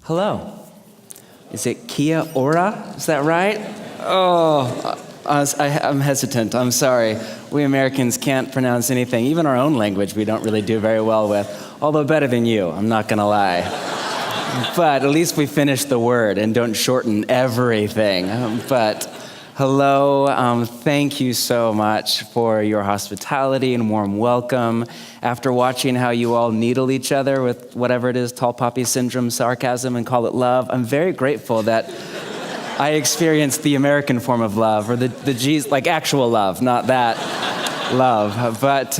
Hello. Is it Kia ora? Is that right? Oh, I'm hesitant. I'm sorry. We Americans can't pronounce anything. Even our own language we don't really do very well with. Although better than you, I'm not going to lie. But at least we finished the word and don't shorten everything. But hello, thank you so much for your hospitality and warm welcome. After watching how you all needle each other with whatever it is, tall poppy syndrome, sarcasm, and call it love, I'm very grateful that I experienced the American form of love, or the G's, like actual love, not that love. But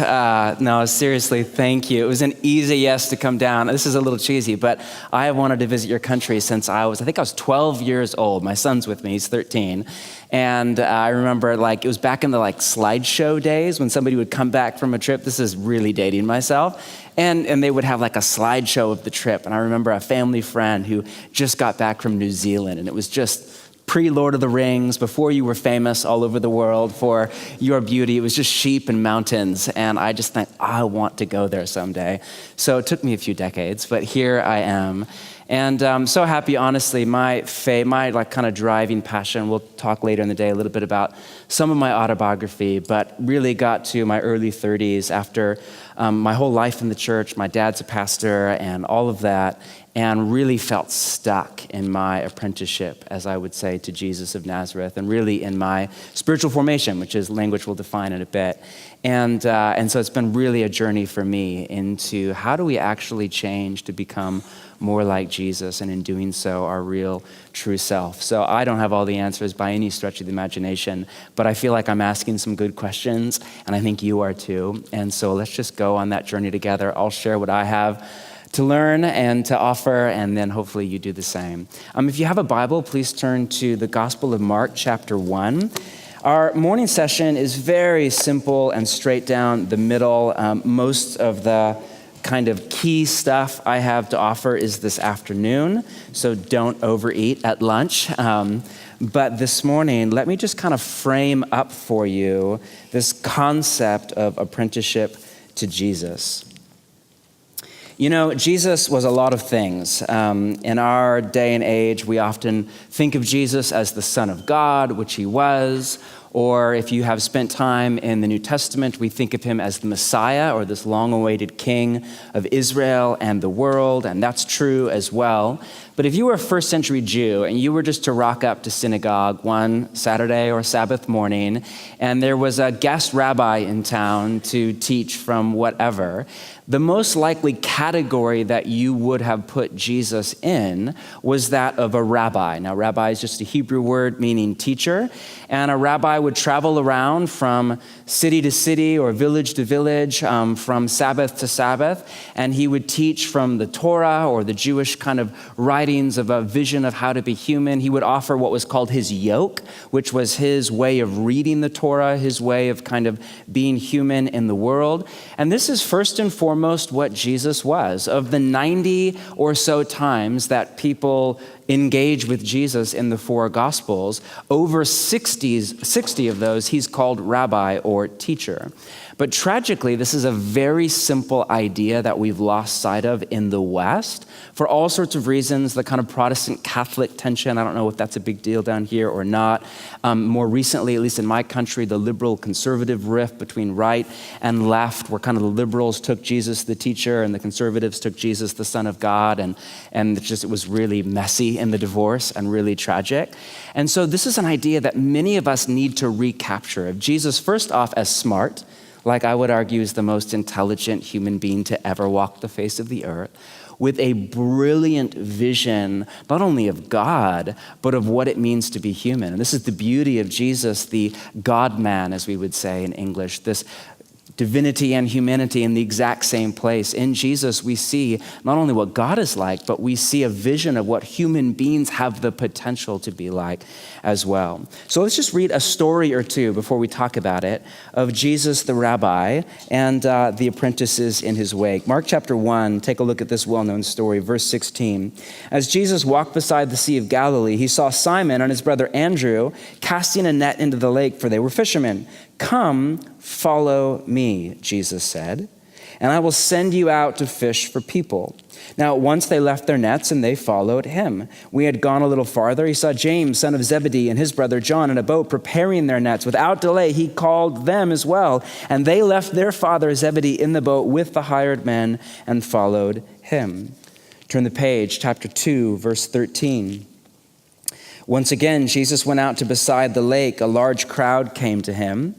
no, seriously, thank you. It was an easy yes to come down. This is a little cheesy, but I have wanted to visit your country since I think I was 12 years old. My son's with me, he's 13. And I remember it was back in the slideshow days when somebody would come back from a trip. This is really dating myself. And they would have a slideshow of the trip. And I remember a family friend who just got back from New Zealand, and it was just pre-Lord of the Rings, before you were famous all over the world for your beauty. It was just sheep and mountains, and I just thought, I want to go there someday. So it took me a few decades, but here I am. And I'm so happy, honestly, my kind of driving passion, we'll talk later in the day a little bit about some of my autobiography, but really got to my early 30s after my whole life in the church. My dad's a pastor and all of that, and really felt stuck in my apprenticeship, as I would say, to Jesus of Nazareth, and really in my spiritual formation, which is language we'll define in a bit. And so it's been really a journey for me into how do we actually change to become more like Jesus, and in doing so, our real, true self. So I don't have all the answers by any stretch of the imagination, but I feel like I'm asking some good questions, and I think you are too. And so let's just go on that journey together. I'll share what I have to learn and to offer, and then hopefully you do the same. If you have a Bible, please turn to the Gospel of Mark, chapter 1. Our morning session is very simple and straight down the middle. Most of the kind of key stuff I have to offer is this afternoon, so don't overeat at lunch. But this morning, let me just kind of frame up for you this concept of apprenticeship to Jesus. You know, Jesus was a lot of things. In our day and age, we often think of Jesus as the Son of God, which he was. Or if you have spent time in the New Testament, we think of him as the Messiah, or this long-awaited King of Israel and the world, and that's true as well. But if you were a first century Jew and you were just to rock up to synagogue one Saturday or Sabbath morning, and there was a guest rabbi in town to teach from whatever, the most likely category that you would have put Jesus in was that of a rabbi. Now, rabbi is just a Hebrew word meaning teacher, and a rabbi would travel around from city to city or village to village, from Sabbath to Sabbath, and he would teach from the Torah or the Jewish kind of writings of a vision of how to be human. He would offer what was called his yoke, which was his way of reading the Torah, his way of kind of being human in the world. And this is first and foremost what Jesus was. Of the 90 or so times that people engage with Jesus in the four Gospels, over 60 of those he's called rabbi or teacher. But tragically, this is a very simple idea that we've lost sight of in the West for all sorts of reasons. The kind of Protestant Catholic tension, I don't know if that's a big deal down here or not. More recently, at least in my country, the liberal conservative rift between right and left, where kind of the liberals took Jesus the teacher and the conservatives took Jesus the Son of God, and it was really messy in the divorce and really tragic. And so this is an idea that many of us need to recapture of Jesus, first off, as smart, like I would argue is the most intelligent human being to ever walk the face of the earth, with a brilliant vision, not only of God, but of what it means to be human. And this is the beauty of Jesus, the God-man, as we would say in English, this divinity and humanity in the exact same place. In Jesus, we see not only what God is like, but we see a vision of what human beings have the potential to be like as well. So let's just read a story or two before we talk about it of Jesus the rabbi and the apprentices in his wake. Mark chapter 1, take a look at this well-known story, verse 16. As Jesus walked beside the Sea of Galilee, he saw Simon and his brother Andrew casting a net into the lake, for they were fishermen. "Come, follow me," Jesus said, "and I will send you out to fish for people." Now, once they left their nets and they followed him. We had gone a little farther. He saw James, son of Zebedee, and his brother John in a boat preparing their nets. Without delay, he called them as well. And they left their father Zebedee in the boat with the hired men and followed him. Turn the page, chapter 2, verse 13. Once again, Jesus went out to beside the lake. A large crowd came to him,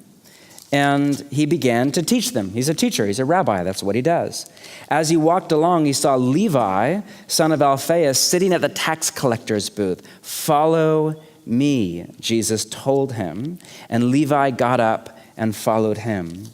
and he began to teach them. He's a teacher. He's a rabbi. That's what he does. As he walked along, he saw Levi, son of Alphaeus, sitting at the tax collector's booth. "Follow me," Jesus told him, and Levi got up and followed him.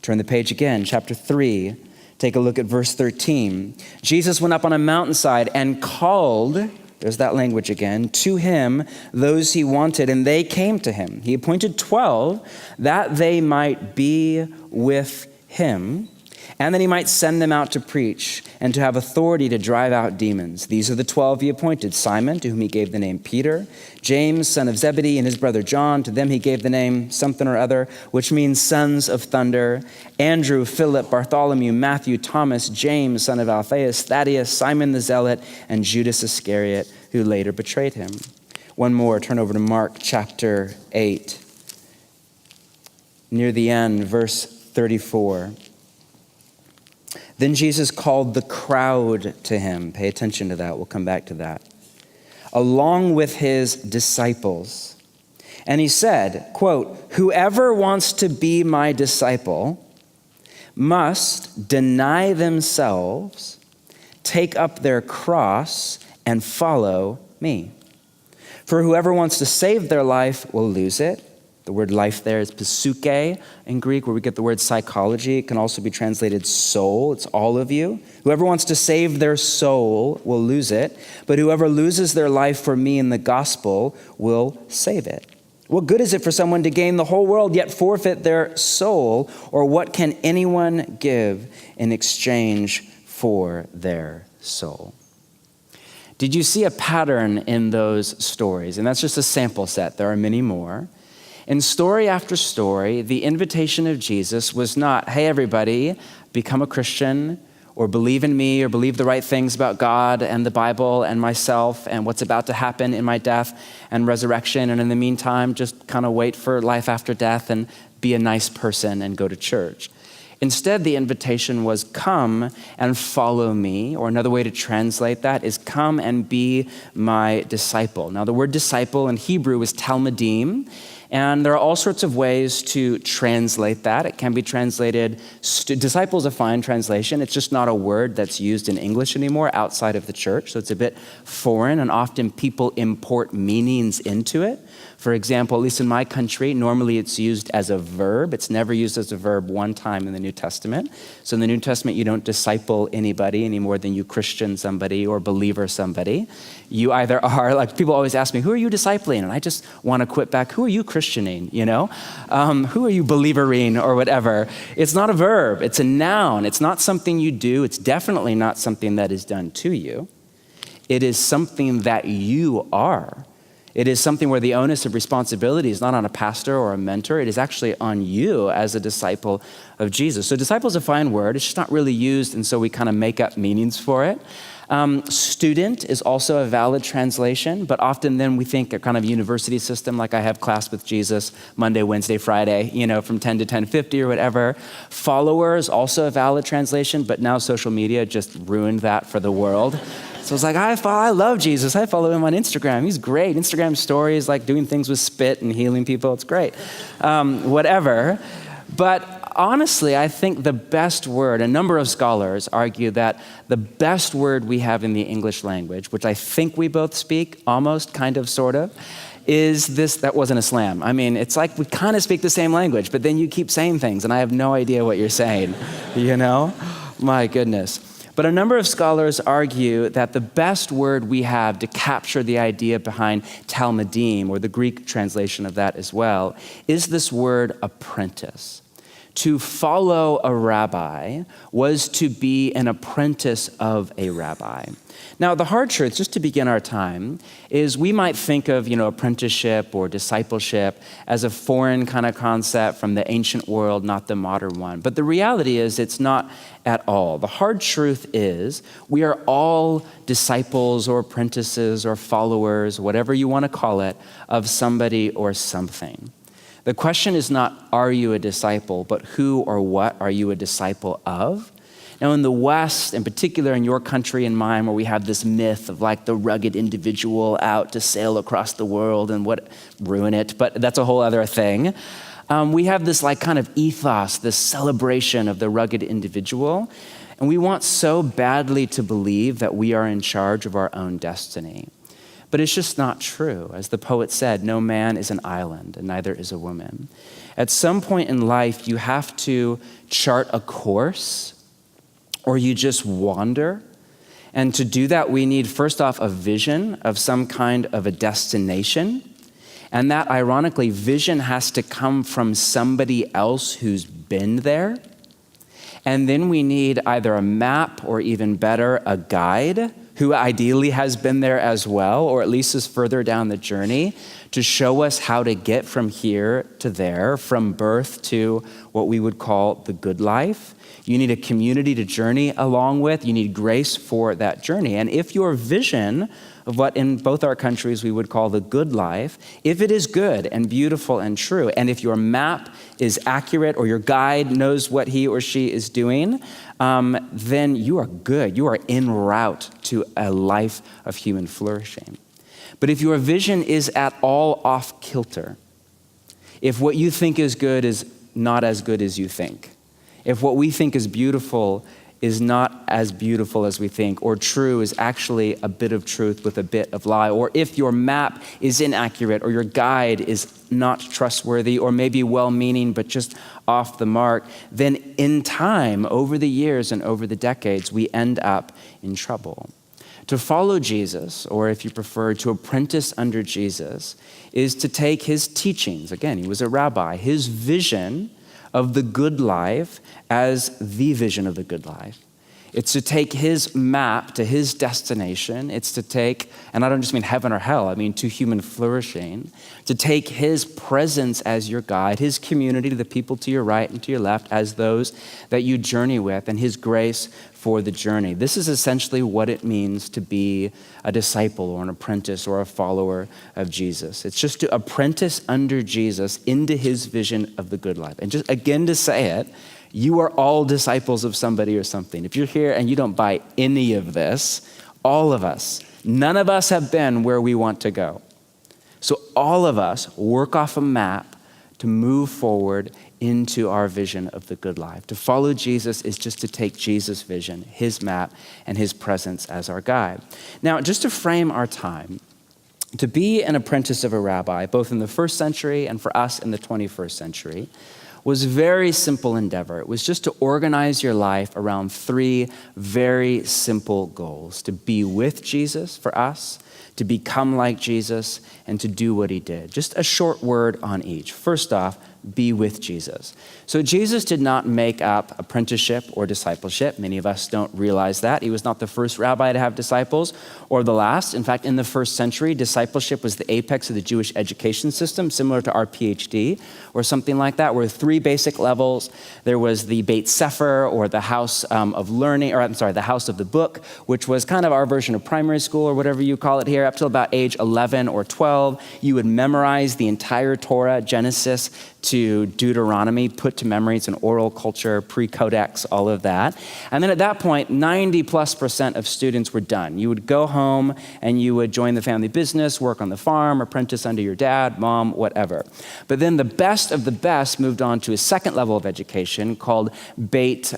Turn the page again, chapter 3. Take a look at verse 13. Jesus went up on a mountainside and called, there's that language again, to him those he wanted, and they came to him. He appointed 12 that they might be with him, and that he might send them out to preach and to have authority to drive out demons. These are the 12 he appointed: Simon, to whom he gave the name Peter; James, son of Zebedee, and his brother John. To them he gave the name something or other, which means sons of thunder; Andrew, Philip, Bartholomew, Matthew, Thomas, James, son of Alphaeus, Thaddeus, Simon the Zealot, and Judas Iscariot, who later betrayed him. One more, turn over to Mark chapter 8. Near the end, verse 34. Then Jesus called the crowd to him. Pay attention to that. We'll come back to that. Along with his disciples. And he said, quote, "Whoever wants to be my disciple must deny themselves, take up their cross, and follow me. For whoever wants to save their life will lose it." The word life there is psyche in Greek, where we get the word psychology. It can also be translated soul. It's all of you. Whoever wants to save their soul will lose it, but whoever loses their life for me and the gospel will save it. What good is it for someone to gain the whole world yet forfeit their soul? Or what can anyone give in exchange for their soul? Did you see a pattern in those stories? And that's just a sample set. There are many more. In story after story, the invitation of Jesus was not, "Hey, everybody, become a Christian," or "believe in me," or "believe the right things about God and the Bible and myself and what's about to happen in my death and resurrection. And in the meantime, just kind of wait for life after death and be a nice person and go to church." Instead, the invitation was, "Come and follow me," or another way to translate that is, "Come and be my disciple." Now, the word disciple in Hebrew is talmidim, and there are all sorts of ways to translate that. It can be translated, disciple is a fine translation. It's just not a word that's used in English anymore outside of the church, so it's a bit foreign, and often people import meanings into it. For example, at least in my country, normally it's used as a verb. It's never used as a verb one time in the New Testament. So in the New Testament, you don't disciple anybody any more than you Christian somebody or believer somebody. You either are, like people always ask me, "Who are you discipling?" And I just want to quit back, "Who are you Christianing?" You know? Who are you believering or whatever? It's not a verb. It's a noun. It's not something you do. It's definitely not something that is done to you. It is something that you are. It is something where the onus of responsibility is not on a pastor or a mentor. It is actually on you as a disciple of Jesus. So disciple is a fine word. It's just not really used, and so we kind of make up meanings for it. Student is also a valid translation, but often then we think a kind of university system, like I have class with Jesus Monday, Wednesday, Friday, from 10 to 10:50 or whatever. Follower is also a valid translation, but now social media just ruined that for the world. So it's like, I love Jesus. I follow him on Instagram. He's great. Instagram stories, like doing things with spit and healing people. It's great. Whatever. But honestly, I think the best word, a number of scholars argue that the best word we have in the English language, which I think we both speak, almost, kind of, sort of, is this. That wasn't a slam. I mean, it's like we kind of speak the same language, but then you keep saying things and I have no idea what you're saying, My goodness. But a number of scholars argue that the best word we have to capture the idea behind talmidim, or the Greek translation of that as well, is this word apprentice. To follow a rabbi was to be an apprentice of a rabbi. Now, the hard truth, just to begin our time, is we might think of, apprenticeship or discipleship as a foreign kind of concept from the ancient world, not the modern one. But the reality is it's not at all. The hard truth is we are all disciples or apprentices or followers, whatever you want to call it, of somebody or something. The question is not, are you a disciple, but who or what are you a disciple of? Now, in the West, in particular in your country and mine, where we have this myth of like the rugged individual out to sail across the world and ruin it, but that's a whole other thing. We have this like kind of ethos, this celebration of the rugged individual, and we want so badly to believe that we are in charge of our own destiny. But it's just not true. As the poet said, no man is an island, and neither is a woman. At some point in life, you have to chart a course, or you just wander. And to do that, we need, first off, a vision of some kind of a destination. And that, ironically, vision has to come from somebody else who's been there. And then we need either a map or, even better, a guide who ideally has been there as well, or at least is further down the journey, to show us how to get from here to there, from birth to what we would call the good life. You need a community to journey along with. You need grace for that journey. And if your vision of what in both our countries we would call the good life, if it is good and beautiful and true, and if your map is accurate or your guide knows what he or she is doing, then you are good. You are en route to a life of human flourishing. But if your vision is at all off kilter, if what you think is good is not as good as you think, if what we think is beautiful is not as beautiful as we think, or true is actually a bit of truth with a bit of lie, or if your map is inaccurate, or your guide is not trustworthy, or maybe well-meaning but just off the mark, then in time, over the years and over the decades, we end up in trouble. To follow Jesus, or if you prefer, to apprentice under Jesus, is to take his teachings. Again, he was a rabbi, his vision of the good life as the vision of the good life. It's to take his map to his destination. It's to take, and I don't just mean heaven or hell, I mean to human flourishing, to take his presence as your guide, his community, the people to your right and to your left as those that you journey with, and his grace for the journey. This is essentially what it means to be a disciple or an apprentice or a follower of Jesus. It's just to apprentice under Jesus into his vision of the good life. And just again to say it, you are all disciples of somebody or something. If you're here and you don't buy any of this, all of us, none of us have been where we want to go. So all of us work off a map to move forward into our vision of the good life. To follow Jesus is just to take Jesus' vision, his map, and his presence as our guide. Now, just to frame our time, to be an apprentice of a rabbi, both in the first century and for us in the 21st century, was a very simple endeavor. It was just to organize your life around three very simple goals: to be with Jesus for us, to become like Jesus, and to do what he did. Just a short word on each. First off, be with Jesus. So Jesus did not make up apprenticeship or discipleship. Many of us don't realize that. He was not the first rabbi to have disciples or the last. In fact, in the first century, discipleship was the apex of the Jewish education system, similar to our PhD or something like that, where three basic levels. There was the Beit Sefer, or the house of learning, the house of the book, which was kind of our version of primary school or whatever you call it here, up till about age 11 or 12. You would memorize the entire Torah, Genesis to Deuteronomy, put to memory. It's an oral culture, pre-codex, all of that. And then at that point, 90+% of students were done. You would go home and you would join the family business, work on the farm, apprentice under your dad, mom, whatever. But then the best of the best moved on to a second level of education called Beit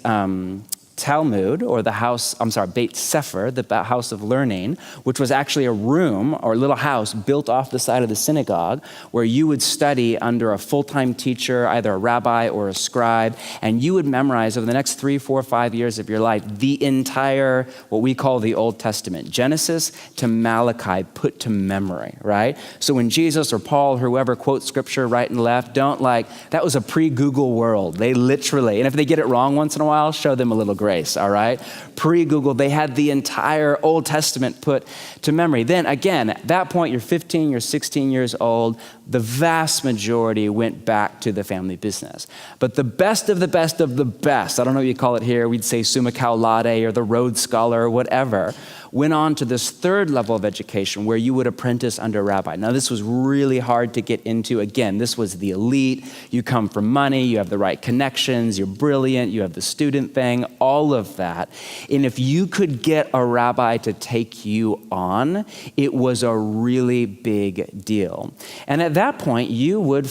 Talmud, or Beit Sefer, the house of learning, which was actually a room or a little house built off the side of the synagogue where you would study under a full-time teacher, either a rabbi or a scribe, and you would memorize over the next 3, 4, 5 years of your life the entire, what we call the Old Testament, Genesis to Malachi, put to memory, right? So when Jesus or Paul, whoever quotes scripture right and left, that was a pre-Google world. They literally, and if they get it wrong once in a while, show them a little grace, all right? Pre-Google, they had the entire Old Testament put to memory. Then again, at that point, you're 15, you're 16 years old, the vast majority went back to the family business. But the best of the best of the best, I don't know what you call it here, we'd say summa cum laude or the Rhodes Scholar or whatever, went on to this third level of education where you would apprentice under a rabbi. Now, this was really hard to get into. Again, this was the elite. You come from money, you have the right connections, you're brilliant, you have the student thing, all of that. And if you could get a rabbi to take you on, it was a really big deal. And at that point, you would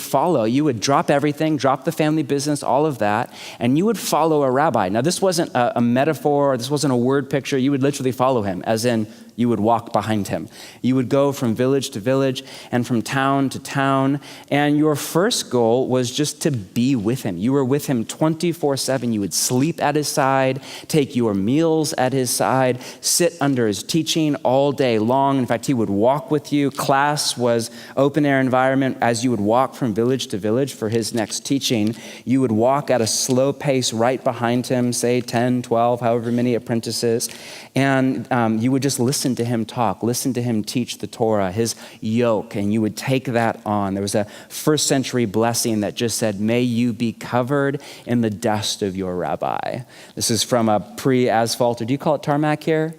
drop everything, drop the family business, all of that, and you would follow a rabbi. Now, this wasn't a metaphor, this wasn't a word picture. You would literally follow him, as in you would walk behind him. You would go from village to village and from town to town, and your first goal was just to be with him. You were with him 24/7. You would sleep at his side, take your meals at his side, sit under his teaching all day long. In fact, he would walk with you. Class was open air environment. As you would walk from village to village for his next teaching, you would walk at a slow pace right behind him, say 10, 12, however many apprentices, and you would just listen to him talk, listen to him teach the Torah, his yoke, and you would take that on. There was a first century blessing that just said, may you be covered in the dust of your rabbi. This is from a pre-asphalt, or do you call it tarmac here?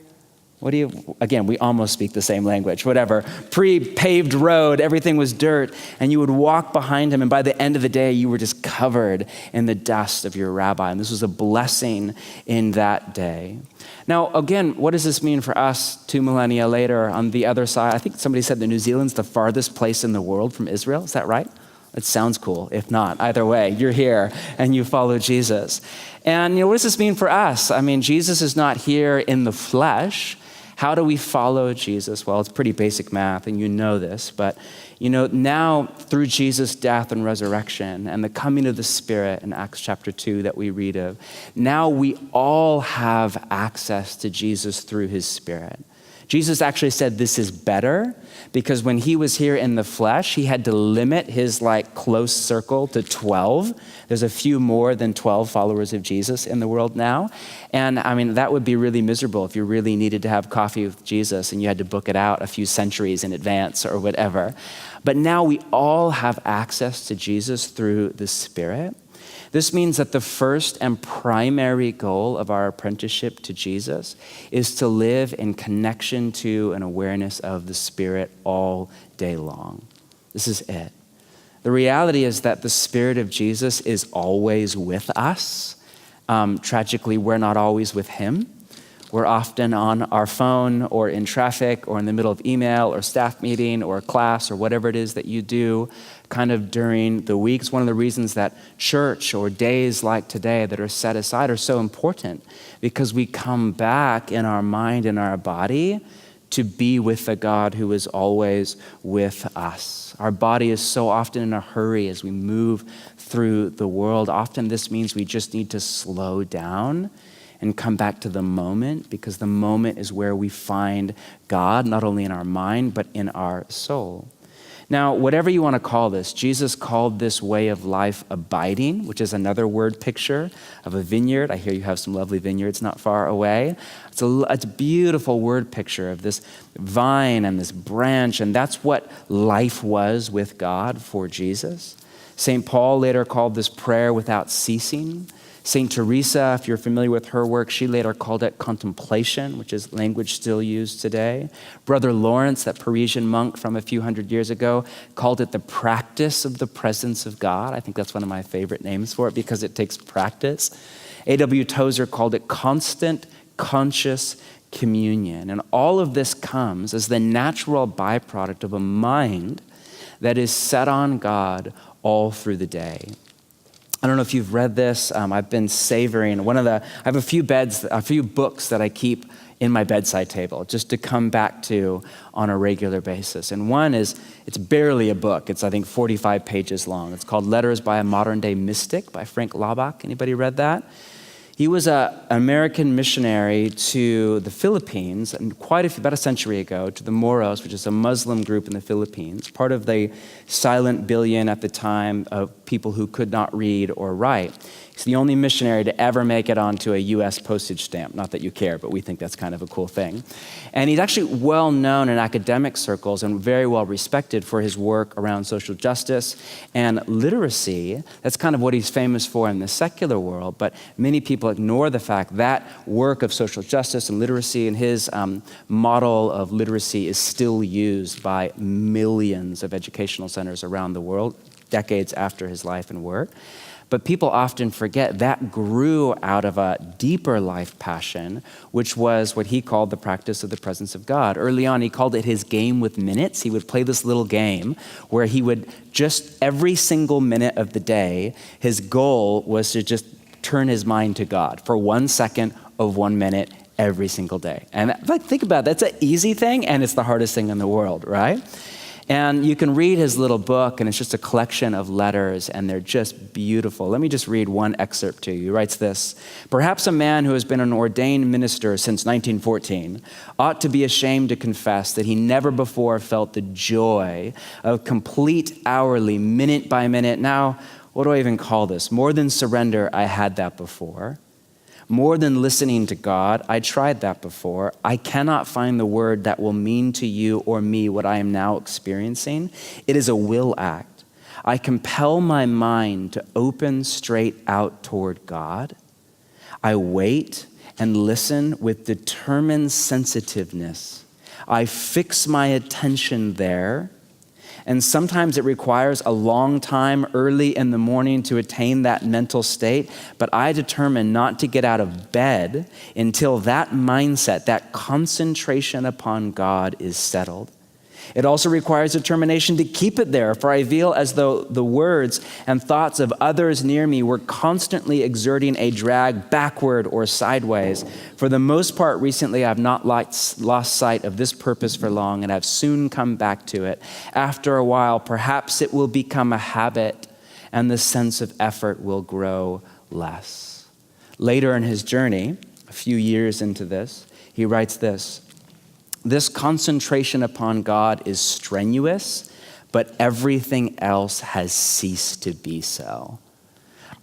Again, we almost speak the same language, whatever. Pre-paved road, everything was dirt, and you would walk behind him, and by the end of the day, you were just covered in the dust of your rabbi, and this was a blessing in that day. Now, again, what does this mean for us 2 millennia later on the other side? I think somebody said that New Zealand's the farthest place in the world from Israel. Is that right? It sounds cool. If not, either way, you're here and you follow Jesus. And what does this mean for us? I mean, Jesus is not here in the flesh. How do we follow Jesus? Well, it's pretty basic math, and you know this, but now through Jesus' death and resurrection and the coming of the Spirit in Acts chapter 2 that we read of, now we all have access to Jesus through his Spirit. Jesus actually said this is better because when he was here in the flesh, he had to limit his close circle to 12. There's a few more than 12 followers of Jesus in the world now. And I mean, that would be really miserable if you really needed to have coffee with Jesus and you had to book it out a few centuries in advance or whatever. But now we all have access to Jesus through the Spirit. This means that the first and primary goal of our apprenticeship to Jesus is to live in connection to and awareness of the Spirit all day long. This is it. The reality is that the Spirit of Jesus is always with us. Tragically, we're not always with him. We're often on our phone or in traffic or in the middle of email or staff meeting or class or whatever it is that you do kind of during the week. It's one of the reasons that church or days like today that are set aside are so important, because we come back in our mind and our body to be with the God who is always with us. Our body is so often in a hurry as we move through the world. Often this means we just need to slow down and come back to the moment, because the moment is where we find God, not only in our mind, but in our soul. Now, whatever you want to call this, Jesus called this way of life abiding, which is another word picture of a vineyard. I hear you have some lovely vineyards not far away. It's a beautiful word picture of this vine and this branch, and that's what life was with God for Jesus. St. Paul later called this prayer without ceasing. St. Teresa, if you're familiar with her work, she later called it contemplation, which is language still used today. Brother Lawrence, that Parisian monk from a few hundred years ago, called it the practice of the presence of God. I think that's one of my favorite names for it because it takes practice. A.W. Tozer called it constant, conscious communion. And all of this comes as the natural byproduct of a mind that is set on God all through the day. I don't know if you've read this. I've been savoring I have a few books that I keep in my bedside table just to come back to on a regular basis. And one it's barely a book. It's, I think, 45 pages long. It's called Letters by a Modern Day Mystic by Frank Laubach. Anybody read that? He was an American missionary to the Philippines and about a century ago to the Moros, which is a Muslim group in the Philippines, part of the silent billion at the time of people who could not read or write. He's the only missionary to ever make it onto a U.S. postage stamp. Not that you care, but we think that's kind of a cool thing. And he's actually well known in academic circles and very well respected for his work around social justice and literacy. That's kind of what he's famous for in the secular world, but many people ignore the fact that work of social justice and literacy and his model of literacy is still used by millions of educational centers around the world, decades after his life and work. But people often forget that grew out of a deeper life passion, which was what he called the practice of the presence of God. Early on, he called it his game with minutes. He would play this little game where he would just every single minute of the day, his goal was to just turn his mind to God for 1 second of 1 minute every single day. And think about it, that's an easy thing, and it's the hardest thing in the world, right? And you can read his little book, and it's just a collection of letters, and they're just beautiful. Let me just read one excerpt to you. He writes this: "Perhaps a man who has been an ordained minister since 1914 ought to be ashamed to confess that he never before felt the joy of complete hourly, minute by minute, now, what do I even call this? More than surrender, I had that before. More than listening to God, I tried that before. I cannot find the word that will mean to you or me what I am now experiencing. It is a will act. I compel my mind to open straight out toward God. I wait and listen with determined sensitiveness. I fix my attention there. And sometimes it requires a long time early in the morning to attain that mental state, but I determine not to get out of bed until that mindset, that concentration upon God is settled. It also requires determination to keep it there, for I feel as though the words and thoughts of others near me were constantly exerting a drag backward or sideways. For the most part, recently I've not lost sight of this purpose for long, and I've soon come back to it. After a while, perhaps it will become a habit, and the sense of effort will grow less." Later in his journey, a few years into this, he writes this: "This concentration upon God is strenuous, but everything else has ceased to be so.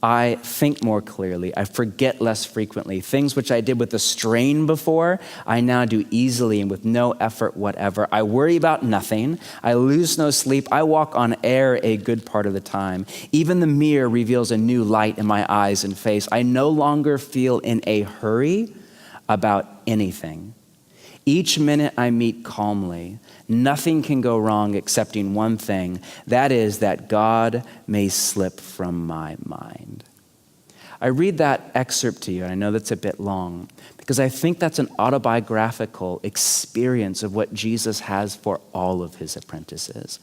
I think more clearly. I forget less frequently. Things which I did with a strain before, I now do easily and with no effort whatever. I worry about nothing. I lose no sleep. I walk on air a good part of the time. Even the mirror reveals a new light in my eyes and face. I no longer feel in a hurry about anything. Each minute I meet calmly. Nothing can go wrong excepting one thing. That is that God may slip from my mind." I read that excerpt to you, and I know that's a bit long, because I think that's an autobiographical experience of what Jesus has for all of his apprentices.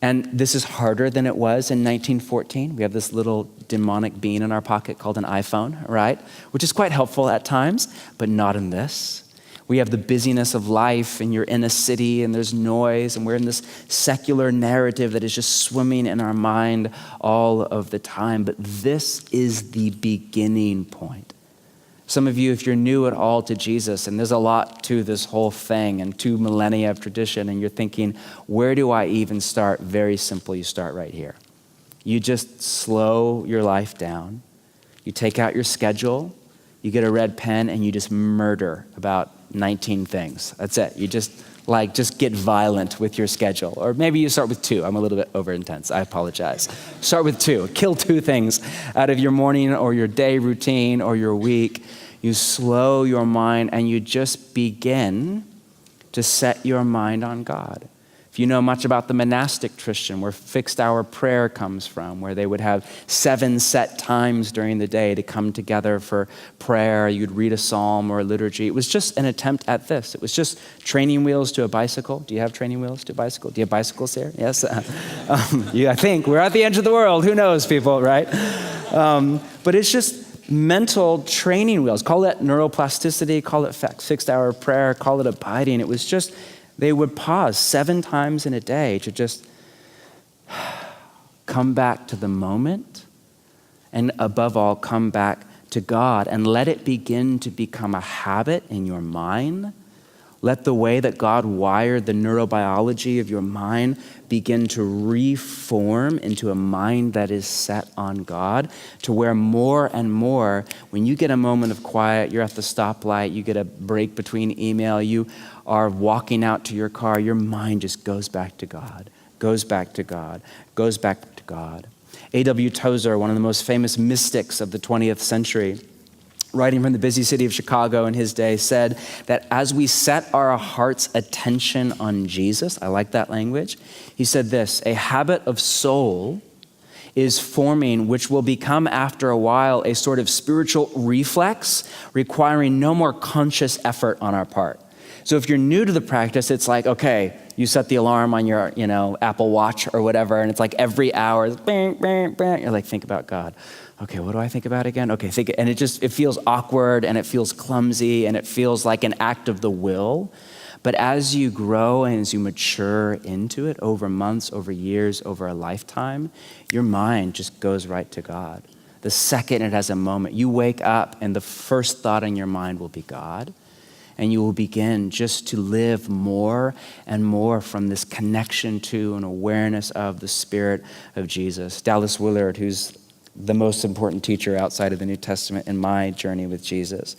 And this is harder than it was in 1914. We have this little demonic bean in our pocket called an iPhone, right? Which is quite helpful at times, but not in this. We have the busyness of life, and you're in a city and there's noise, and we're in this secular narrative that is just swimming in our mind all of the time. But this is the beginning point. Some of you, if you're new at all to Jesus, and there's a lot to this whole thing and 2 millennia of tradition, and you're thinking, where do I even start? Very simple, you start right here. You just slow your life down. You take out your schedule, you get a red pen, and you just murder about 19 things. That's it. You just get violent with your schedule. Or maybe you start with 2. I'm a little bit over intense. I apologize. Start with 2. Kill 2 things out of your morning or your day routine or your week. You slow your mind and you just begin to set your mind on God. If you know much about the monastic tradition, where fixed hour prayer comes from, where they would have 7 set times during the day to come together for prayer, you'd read a psalm or a liturgy. It was just an attempt at this. It was just training wheels to a bicycle. Do you have training wheels to a bicycle? Do you have bicycles here? Yes? Yeah, I think. We're at the edge of the world. Who knows, people, right? But it's just mental training wheels. Call it neuroplasticity, call it fixed hour prayer, call it abiding. It was just, they would pause 7 times in a day to just come back to the moment, and above all, come back to God, and let it begin to become a habit in your mind. Let the way that God wired the neurobiology of your mind begin to reform into a mind that is set on God, to where more and more, when you get a moment of quiet, you're at the stoplight, you get a break between email, you are walking out to your car, your mind just goes back to God, goes back to God, goes back to God. A.W. Tozer, one of the most famous mystics of the 20th century, writing from the busy city of Chicago in his day, said that as we set our heart's attention on Jesus, I like that language, he said this: a habit of soul is forming, which will become after a while a sort of spiritual reflex, requiring no more conscious effort on our part. So if you're new to the practice, it's like, okay, you set the alarm on your, Apple Watch or whatever, and it's like every hour, bang, bang, bang. You're like, think about God. Okay, what do I think about again? Okay, and it feels awkward, and it feels clumsy, and it feels like an act of the will. But as you grow and as you mature into it over months, over years, over a lifetime, your mind just goes right to God. The second it has a moment, you wake up and the first thought in your mind will be God. And you will begin just to live more and more from this connection to and awareness of the Spirit of Jesus. Dallas Willard, who's the most important teacher outside of the New Testament in my journey with Jesus,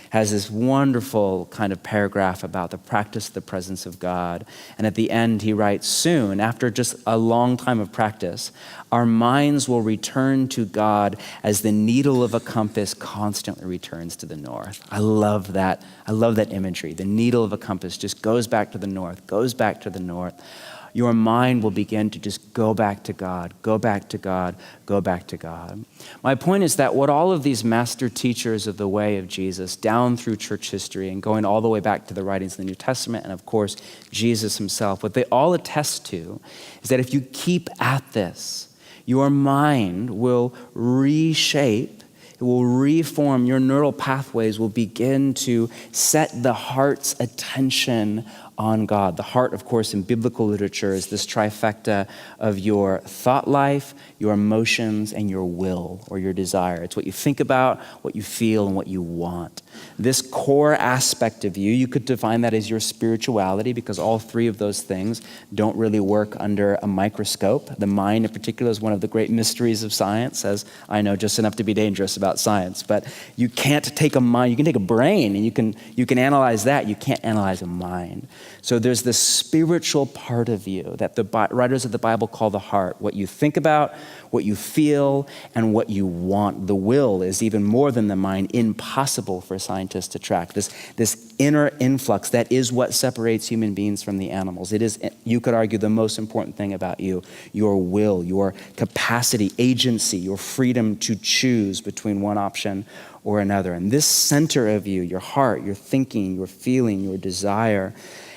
has this wonderful kind of paragraph about the practice of the presence of God. And at the end, he writes, soon, after just a long time of practice, our minds will return to God as the needle of a compass constantly returns to the north. I love that. I love that imagery. The needle of a compass just goes back to the north, goes back to the north. Your mind will begin to just go back to God, go back to God, go back to God. My point is that what all of these master teachers of the way of Jesus, down through church history and going all the way back to the writings of the New Testament, and of course, Jesus himself, what they all attest to is that if you keep at this, your mind will reshape, it will reform, your neural pathways will begin to set the heart's attention on God. The heart, of course, in biblical literature is this trifecta of your thought life, your emotions, and your will or your desire. It's what you think about, what you feel, and what you want. This core aspect of you could define that as your spirituality, because all 3 of those things don't really work under a microscope. The mind in particular is one of the great mysteries of science, as I know just enough to be dangerous about science. But you can't take a mind, you can take a brain and you can analyze that. You can't analyze a mind. So there's this spiritual part of you that the writers of the Bible call the heart. What you think about, what you feel, and what you want. The will is even more than the mind, impossible for scientists to track. This inner influx, that is what separates human beings from the animals. It is, you could argue, the most important thing about you, your will, your capacity, agency, your freedom to choose between one option or another. And this center of you, your heart, your thinking, your feeling, your desire,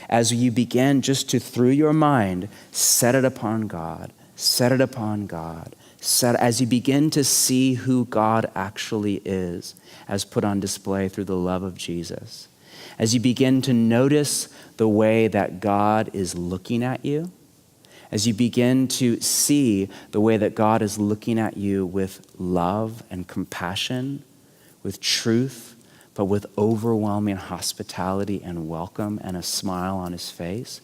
as you begin just to, through your mind, set it upon God, set it upon God, as you begin to see who God actually is, as put on display through the love of Jesus, as you begin to notice the way that God is looking at you, as you begin to see the way that God is looking at you with love and compassion, with truth, but with overwhelming hospitality and welcome and a smile on his face.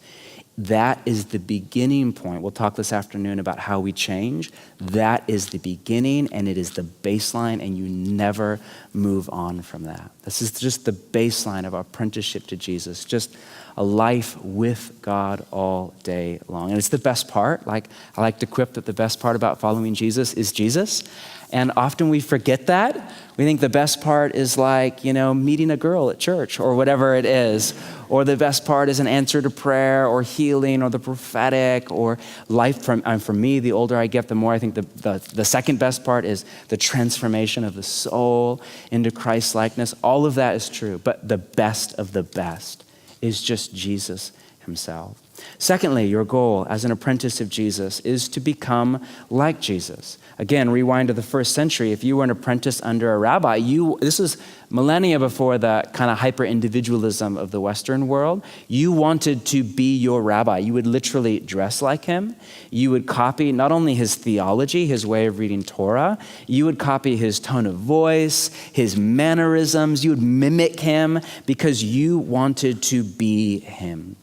That is the beginning point. We'll talk this afternoon about how we change. That is the beginning, and it is the baseline, and you never move on from that. This is just the baseline of our apprenticeship to Jesus. Just a life with God all day long. And it's the best part. Like, I like to quip that the best part about following Jesus is Jesus. And often we forget that. We think the best part is like, meeting a girl at church or whatever it is. Or the best part is an answer to prayer or healing or the prophetic or life. For me, the older I get, the more I think the second best part is the transformation of the soul into Christ likeness. All of that is true, but the best of the best is just Jesus himself. Secondly, your goal as an apprentice of Jesus is to become like Jesus. Again, rewind to the first century. If you were an apprentice under a rabbi, this is millennia before the kind of hyper-individualism of the Western world. You wanted to be your rabbi. You would literally dress like him. You would copy not only his theology, his way of reading Torah, you would copy his tone of voice, his mannerisms. You would mimic him because you wanted to be him.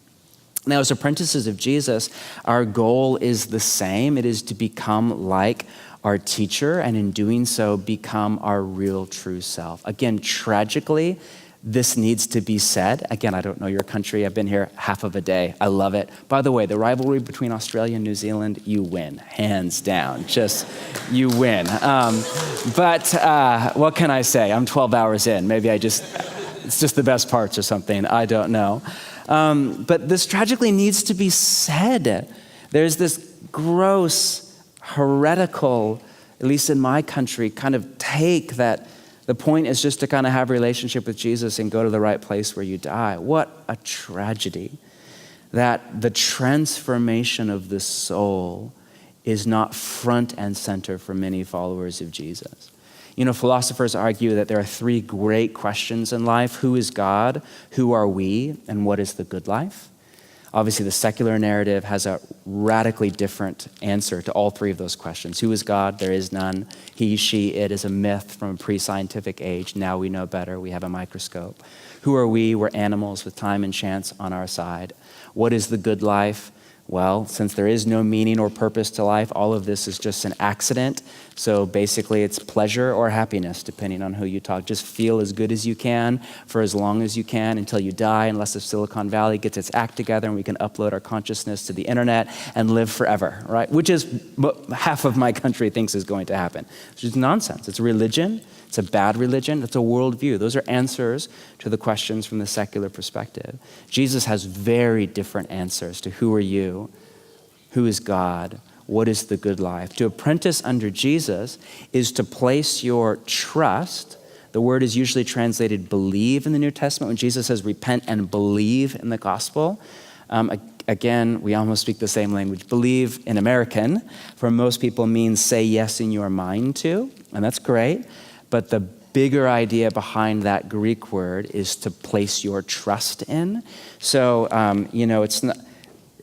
Now, as apprentices of Jesus, our goal is the same. It is to become like our teacher, and in doing so, become our real, true self. Again, tragically, this needs to be said. Again, I don't know your country. I've been here half of a day. I love it. By the way, the rivalry between Australia and New Zealand, you win, hands down. Just, you win. But what can I say? I'm 12 hours in. Maybe it's just the best parts or something. I don't know. But this tragically needs to be said. There's this gross, heretical, at least in my country, kind of take that the point is just to kind of have a relationship with Jesus and go to the right place where you die. What a tragedy that the transformation of the soul is not front and center for many followers of Jesus. Philosophers argue that there are three great questions in life. Who is God? Who are we? And what is the good life? Obviously, the secular narrative has a radically different answer to all three of those questions. Who is God? There is none. He, she, it is a myth from a pre-scientific age. Now we know better. We have a microscope. Who are we? We're animals with time and chance on our side. What is the good life? Well, since there is no meaning or purpose to life, all of this is just an accident. So basically it's pleasure or happiness, depending on who you talk. Just feel as good as you can for as long as you can until you die, unless the Silicon Valley gets its act together and we can upload our consciousness to the internet and live forever, right? Which is what half of my country thinks is going to happen. It's just nonsense. It's a religion. It's a bad religion. It's a worldview. Those are answers to the questions from the secular perspective. Jesus has very different answers to who are you, who is God, what is the good life. To apprentice under Jesus is to place your trust. The word is usually translated believe in the New Testament. When Jesus says repent and believe in the gospel, again, we almost speak the same language. Believe in American, for most people, means say yes in your mind to, and that's great. But the bigger idea behind that Greek word is to place your trust in. So,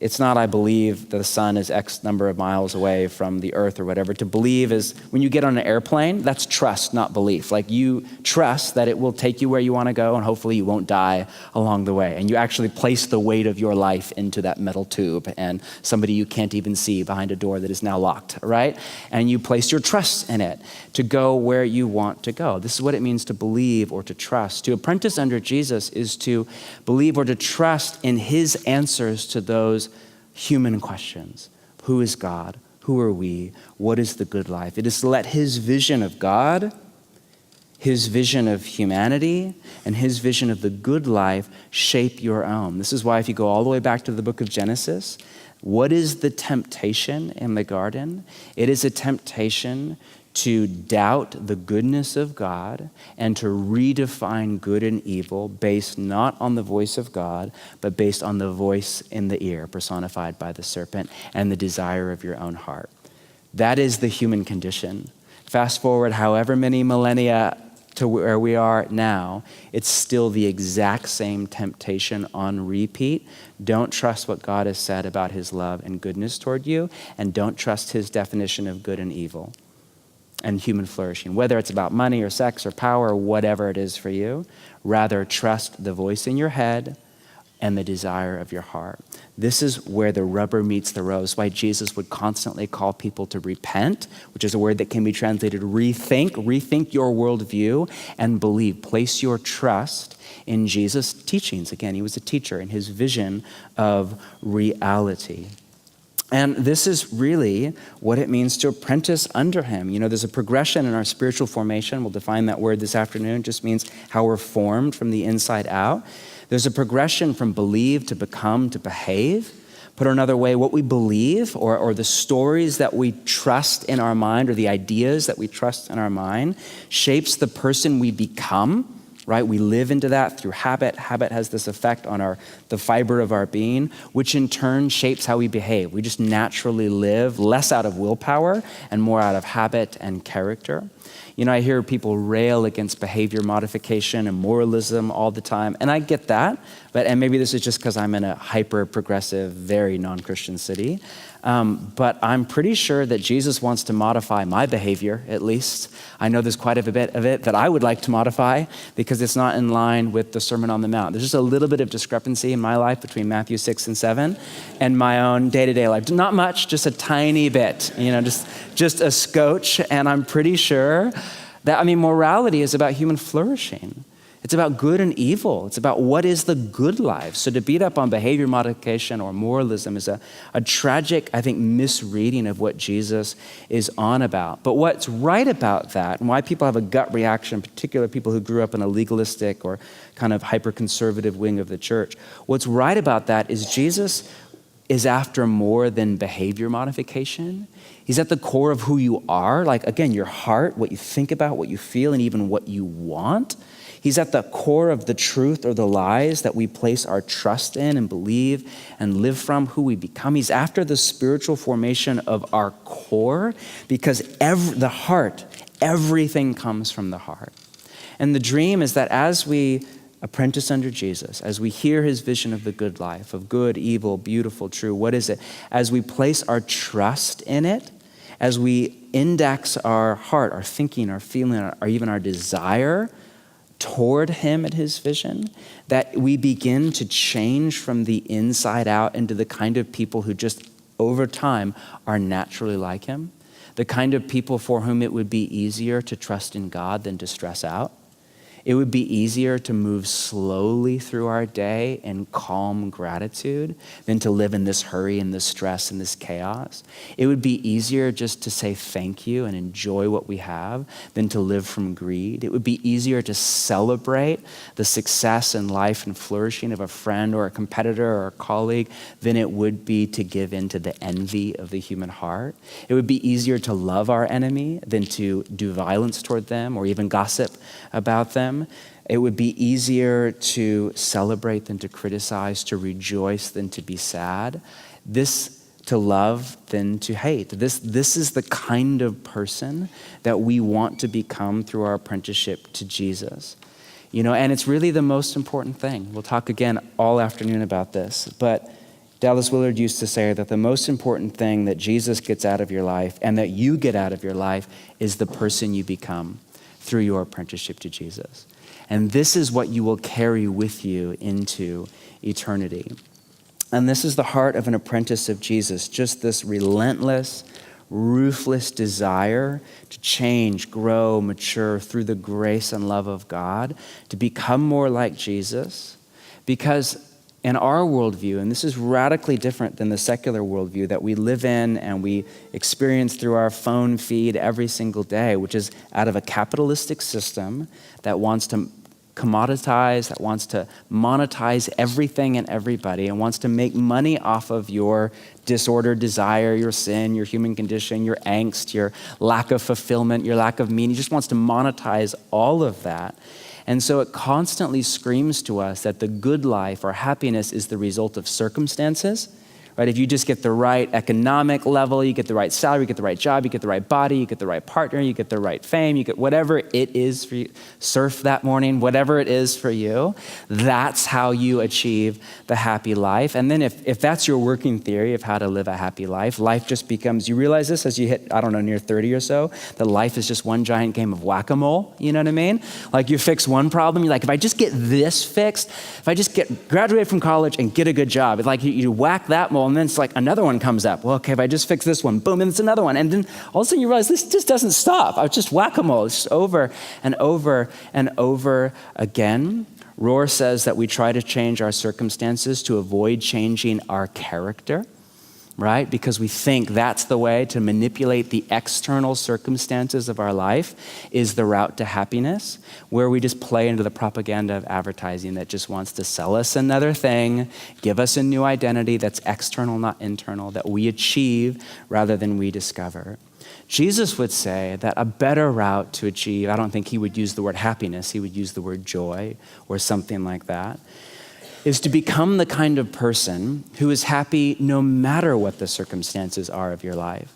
it's not I believe that the sun is X number of miles away from the earth or whatever. To believe is when you get on an airplane, that's trust, not belief. Like you trust that it will take you where you want to go and hopefully you won't die along the way. And you actually place the weight of your life into that metal tube and somebody you can't even see behind a door that is now locked, right? And you place your trust in it to go where you want to go. This is what it means to believe or to trust. To apprentice under Jesus is to believe or to trust in his answers to those human questions. Who is God? Who are we? What is the good life? It is to let his vision of God, his vision of humanity, and his vision of the good life shape your own. This is why if you go all the way back to the book of Genesis, what is the temptation in the garden? It is a temptation to doubt the goodness of God and to redefine good and evil based not on the voice of God, but based on the voice in the ear, personified by the serpent, and the desire of your own heart. That is the human condition. Fast forward however many millennia to where we are now, it's still the exact same temptation on repeat. Don't trust what God has said about his love and goodness toward you, and don't trust his definition of good and evil and human flourishing, whether it's about money or sex or power or whatever it is for you. Rather, trust the voice in your head and the desire of your heart. This is where the rubber meets the road. That's why Jesus would constantly call people to repent, which is a word that can be translated rethink your worldview, and believe. Place your trust in Jesus' teachings. Again, he was a teacher in his vision of reality. And this is really what it means to apprentice under him. You know, there's a progression in our spiritual formation. We'll define that word this afternoon. It just means how we're formed from the inside out. There's a progression from believe to become to behave. Put another way, what we believe or the stories that we trust in our mind or the ideas that we trust in our mind shapes the person we become, right? We live into that through habit. Habit has this effect on the fiber of our being, which in turn shapes how we behave. We just naturally live less out of willpower and more out of habit and character. You know, I hear people rail against behavior modification and moralism all the time, and I get that, and maybe this is just because I'm in a hyper-progressive, very non-Christian city, but I'm pretty sure that Jesus wants to modify my behavior, at least. I know there's quite a bit of it that I would like to modify because it's not in line with the Sermon on the Mount. There's just a little bit of discrepancy in my life between Matthew 6 and 7 and my own day-to-day life. Not much, just a tiny bit, you know, just a scotch, and I'm pretty sure that, morality is about human flourishing. It's about good and evil. It's about what is the good life. So to beat up on behavior modification or moralism is a tragic, I think, misreading of what Jesus is on about. But what's right about that, and why people have a gut reaction, particularly people who grew up in a legalistic or kind of hyper-conservative wing of the church, what's right about that is Jesus is after more than behavior modification. He's at the core of who you are, like, again, your heart, what you think about, what you feel, and even what you want. He's at the core of the truth or the lies that we place our trust in and believe and live from, who we become. He's after the spiritual formation of our core because the heart, everything comes from the heart. And the dream is that as we apprentice under Jesus, as we hear his vision of the good life, of good, evil, beautiful, true, what is it? As we place our trust in it, as we index our heart, our thinking, our feeling, or even our desire toward him and his vision, that we begin to change from the inside out into the kind of people who just over time are naturally like him, the kind of people for whom it would be easier to trust in God than to stress out. It would be easier to move slowly through our day in calm gratitude than to live in this hurry and this stress and this chaos. It would be easier just to say thank you and enjoy what we have than to live from greed. It would be easier to celebrate the success and life and flourishing of a friend or a competitor or a colleague than it would be to give in to the envy of the human heart. It would be easier to love our enemy than to do violence toward them or even gossip about them. It would be easier to celebrate than to criticize, to rejoice than to be sad, to love than to hate. This is the kind of person that we want to become through our apprenticeship to Jesus. You know, and it's really the most important thing. We'll talk again all afternoon about this, but Dallas Willard used to say that the most important thing that Jesus gets out of your life and that you get out of your life is the person you become through your apprenticeship to Jesus. And this is what you will carry with you into eternity. And this is the heart of an apprentice of Jesus, just this relentless, ruthless desire to change, grow, mature through the grace and love of God, to become more like Jesus. Because in our worldview, and this is radically different than the secular worldview that we live in and we experience through our phone feed every single day, which is out of a capitalistic system that wants to commoditize, that wants to monetize everything and everybody, and wants to make money off of your disorder, desire, your sin, your human condition, your angst, your lack of fulfillment, your lack of meaning. It just wants to monetize all of that. And so it constantly screams to us that the good life or happiness is the result of circumstances, right? If you just get the right economic level, you get the right salary, you get the right job, you get the right body, you get the right partner, you get the right fame, you get whatever it is for you, surf that morning, whatever it is for you, that's how you achieve the happy life. And then if that's your working theory of how to live a happy life, life just becomes, you realize this as you hit, I don't know, near 30 or so, that life is just one giant game of whack-a-mole, you know what I mean? Like you fix one problem, you're like, if I just get this fixed, if I just graduate from college and get a good job, it's like you whack that mole and then it's like another one comes up. Well, okay, if I just fix this one, boom, and it's another one. And then all of a sudden you realize this just doesn't stop. I was just whack-a-mole. It's just over and over and over again. Rohr says that we try to change our circumstances to avoid changing our character, right? Because we think that's the way to manipulate the external circumstances of our life is the route to happiness, where we just play into the propaganda of advertising that just wants to sell us another thing, give us a new identity that's external, not internal, that we achieve rather than we discover. Jesus would say that a better route to achieve, I don't think he would use the word happiness, he would use the word joy or something like that, is to become the kind of person who is happy no matter what the circumstances are of your life.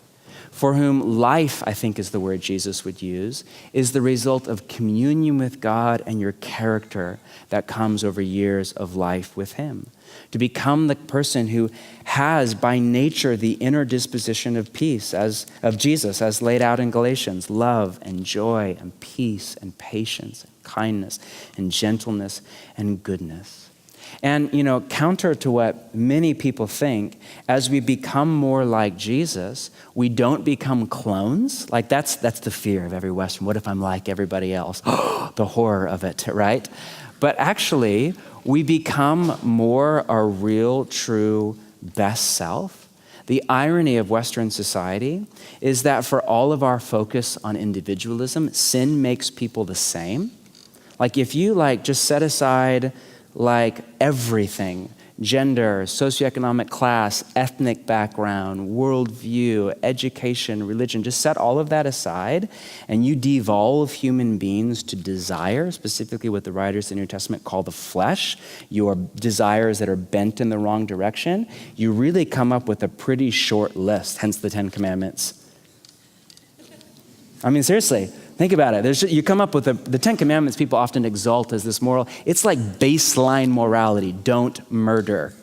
For whom life, I think is the word Jesus would use, is the result of communion with God and your character that comes over years of life with him. To become the person who has by nature the inner disposition of peace, of Jesus, as laid out in Galatians, love and joy and peace and patience and kindness and gentleness and goodness. And, counter to what many people think, as we become more like Jesus, we don't become clones. Like that's the fear of every Western. What if I'm like everybody else? The horror of it, right? But actually, we become more our real, true, best self. The irony of Western society is that for all of our focus on individualism, sin makes people the same. Like if you just set aside everything, gender, socioeconomic class, ethnic background, worldview, education, religion, just set all of that aside and you devolve human beings to desire, specifically what the writers in the New Testament call the flesh, your desires that are bent in the wrong direction, you really come up with a pretty short list, hence the 10 Commandments. I mean, seriously. Think about it. You come up with the 10 Commandments people often exalt as this moral. It's like baseline morality. Don't murder.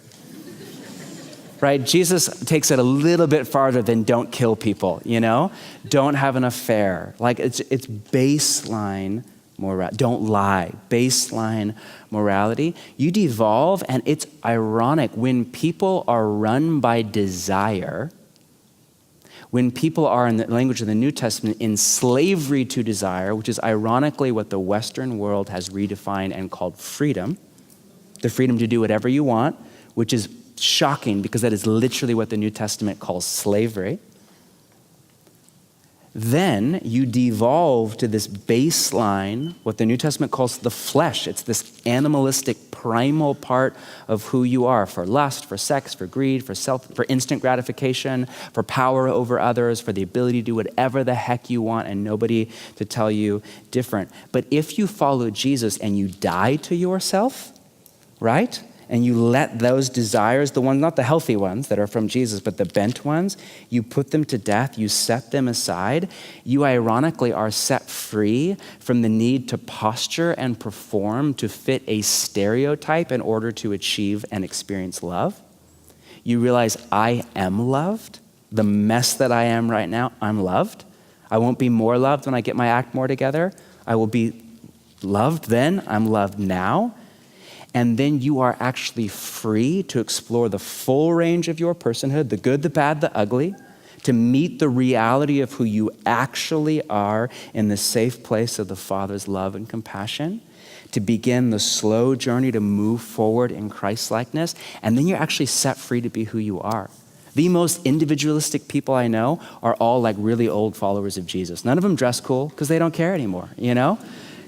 Right? Jesus takes it a little bit farther than don't kill people, Don't have an affair. It's baseline morality. Don't lie. Baseline morality. You devolve, and it's ironic. When people are run by desire, when people are, in the language of the New Testament, in slavery to desire, which is ironically what the Western world has redefined and called freedom, the freedom to do whatever you want, which is shocking because that is literally what the New Testament calls slavery. Then you devolve to this baseline, what the New Testament calls the flesh. It's this animalistic, primal part of who you are, for lust, for sex, for greed, for instant gratification, for power over others, for the ability to do whatever the heck you want and nobody to tell you different. But if you follow Jesus and you die to yourself, right? And you let those desires, the ones, not the healthy ones that are from Jesus, but the bent ones, you put them to death, you set them aside, you ironically are set free from the need to posture and perform to fit a stereotype in order to achieve and experience love. You realize I am loved. The mess that I am right now, I'm loved. I won't be more loved when I get my act more together. I will be loved then. I'm loved now. And then you are actually free to explore the full range of your personhood, the good, the bad, the ugly, to meet the reality of who you actually are in the safe place of the Father's love and compassion, to begin the slow journey to move forward in Christ-likeness, and then you're actually set free to be who you are. The most individualistic people I know are all really old followers of Jesus. None of them dress cool because they don't care anymore,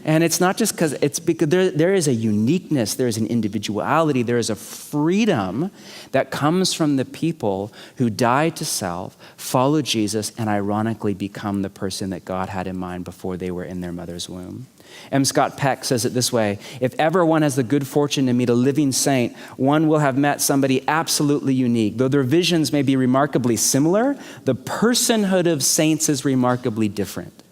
And it's not just because there is a uniqueness, there is an individuality, there is a freedom that comes from the people who die to self, follow Jesus, and ironically become the person that God had in mind before they were in their mother's womb. M. Scott Peck says it this way: if ever one has the good fortune to meet a living saint, one will have met somebody absolutely unique. Though their visions may be remarkably similar, the personhood of saints is remarkably different.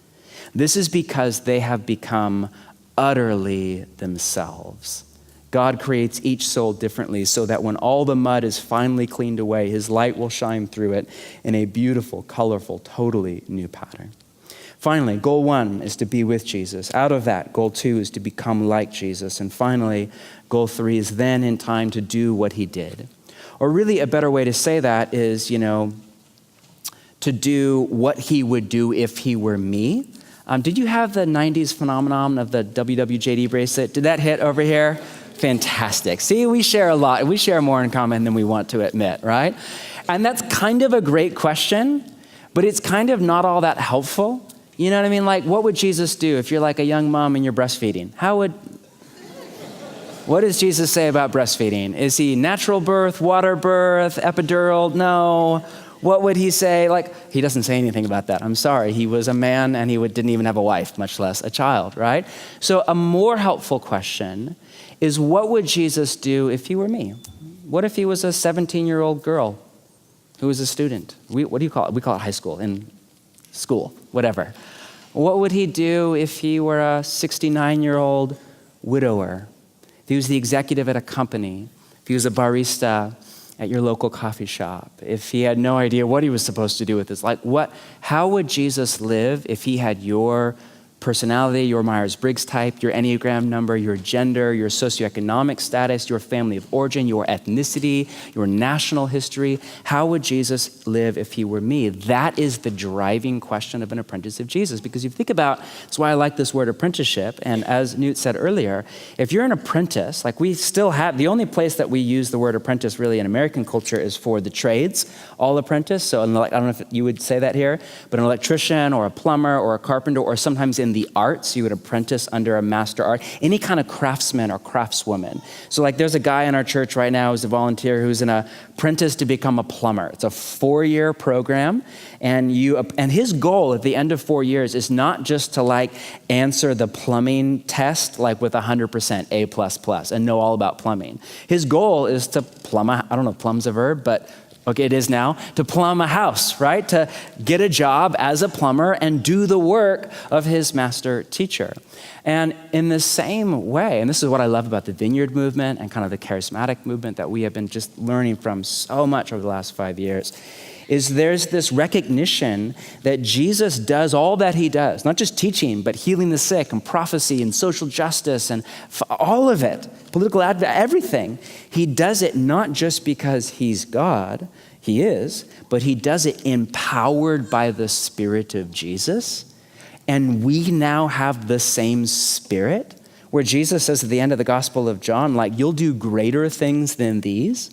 This is because they have become utterly themselves. God creates each soul differently so that when all the mud is finally cleaned away, his light will shine through it in a beautiful, colorful, totally new pattern. Finally, goal 1 is to be with Jesus. Out of that, goal 2 is to become like Jesus. And finally, goal 3 is then in time to do what he did. Or really a better way to say that is, to do what he would do if he were me. Did you have the 90s phenomenon of the WWJD bracelet? Did that hit over here? Fantastic. See, we share a lot. We share more in common than we want to admit, right? And that's kind of a great question, but it's kind of not all that helpful. You know what I mean? Like, what would Jesus do if you're like a young mom and you're breastfeeding? What does Jesus say about breastfeeding? Is he natural birth, water birth, epidural? No. What would he say? Like, he doesn't say anything about that. I'm sorry. He was a man and he didn't even have a wife, much less a child, right? So a more helpful question is, what would Jesus do if he were me? What if he was a 17-year-old girl who was a student? What do you call it? We call it high school, in school, whatever. What would he do if he were a 69-year-old widower? If he was the executive at a company? If he was a barista at your local coffee shop? If he had no idea what he was supposed to do with his life? How would Jesus live if he had your personality, your Myers-Briggs type, your Enneagram number, your gender, your socioeconomic status, your family of origin, your ethnicity, your national history? How would Jesus live if he were me? That is the driving question of an apprentice of Jesus. Because you think about, that's why I like this word apprenticeship. And as Newt said earlier, if you're an apprentice, like we still have, the only place that we use the word apprentice really in American culture is for the trades, all apprentice. So I don't know if you would say that here, but an electrician or a plumber or a carpenter, or sometimes in the arts, you would apprentice under a master art, any kind of craftsman or craftswoman. So like there's a guy in our church right now who's a volunteer who's an apprentice to become a plumber. It's a 4-year program, and his goal at the end of 4 years is not just to like answer the plumbing test like with 100% A++ and know all about plumbing. His goal is to plumb I don't know if plum's a verb, but okay, it is now, to plumb a house, right? To get a job as a plumber and do the work of his master teacher. And in the same way, and this is what I love about the Vineyard movement and kind of the charismatic movement that we have been just learning from so much over the last 5 years, is there's this recognition that Jesus does all that he does, not just teaching, but healing the sick and prophecy and social justice and all of it, political advocacy, everything. He does it not just because he's God, he is, but he does it empowered by the Spirit of Jesus. And we now have the same Spirit, where Jesus says at the end of the Gospel of John, like, you'll do greater things than these.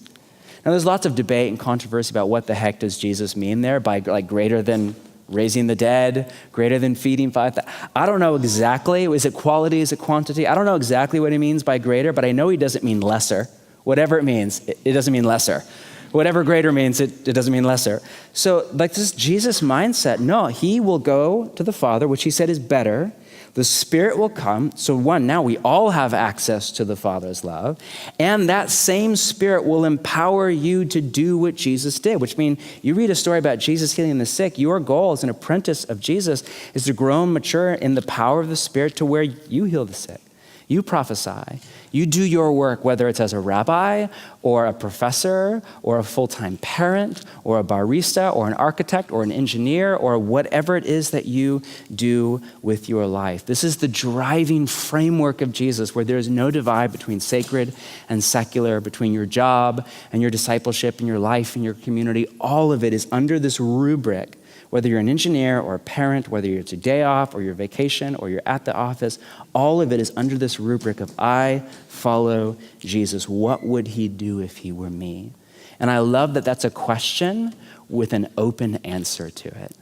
Now, there's lots of debate and controversy about what the heck does Jesus mean there by like greater than raising the dead, greater than feeding 5,000. I don't know exactly. Is it quality? Is it quantity? I don't know exactly what he means by greater, but I know he doesn't mean lesser. Whatever it means, it doesn't mean lesser. Whatever greater means, it doesn't mean lesser. So like this Jesus mindset, no, he will go to the Father, which he said is better. The Spirit will come. So now we all have access to the Father's love. And that same Spirit will empower you to do what Jesus did, which means you read a story about Jesus healing the sick. Your goal as an apprentice of Jesus is to grow and mature in the power of the Spirit to where you heal the sick. You prophesy. You do your work, whether it's as a rabbi or a professor or a full-time parent or a barista or an architect or an engineer or whatever it is that you do with your life. This is the driving framework of Jesus, where there is no divide between sacred and secular, between your job and your discipleship and your life and your community. All of it is under this rubric. Whether you're an engineer or a parent, whether you're a day off or your vacation or you're at the office, all of it is under this rubric of I follow Jesus. What would he do if he were me? And I love that that's a question with an open answer to it,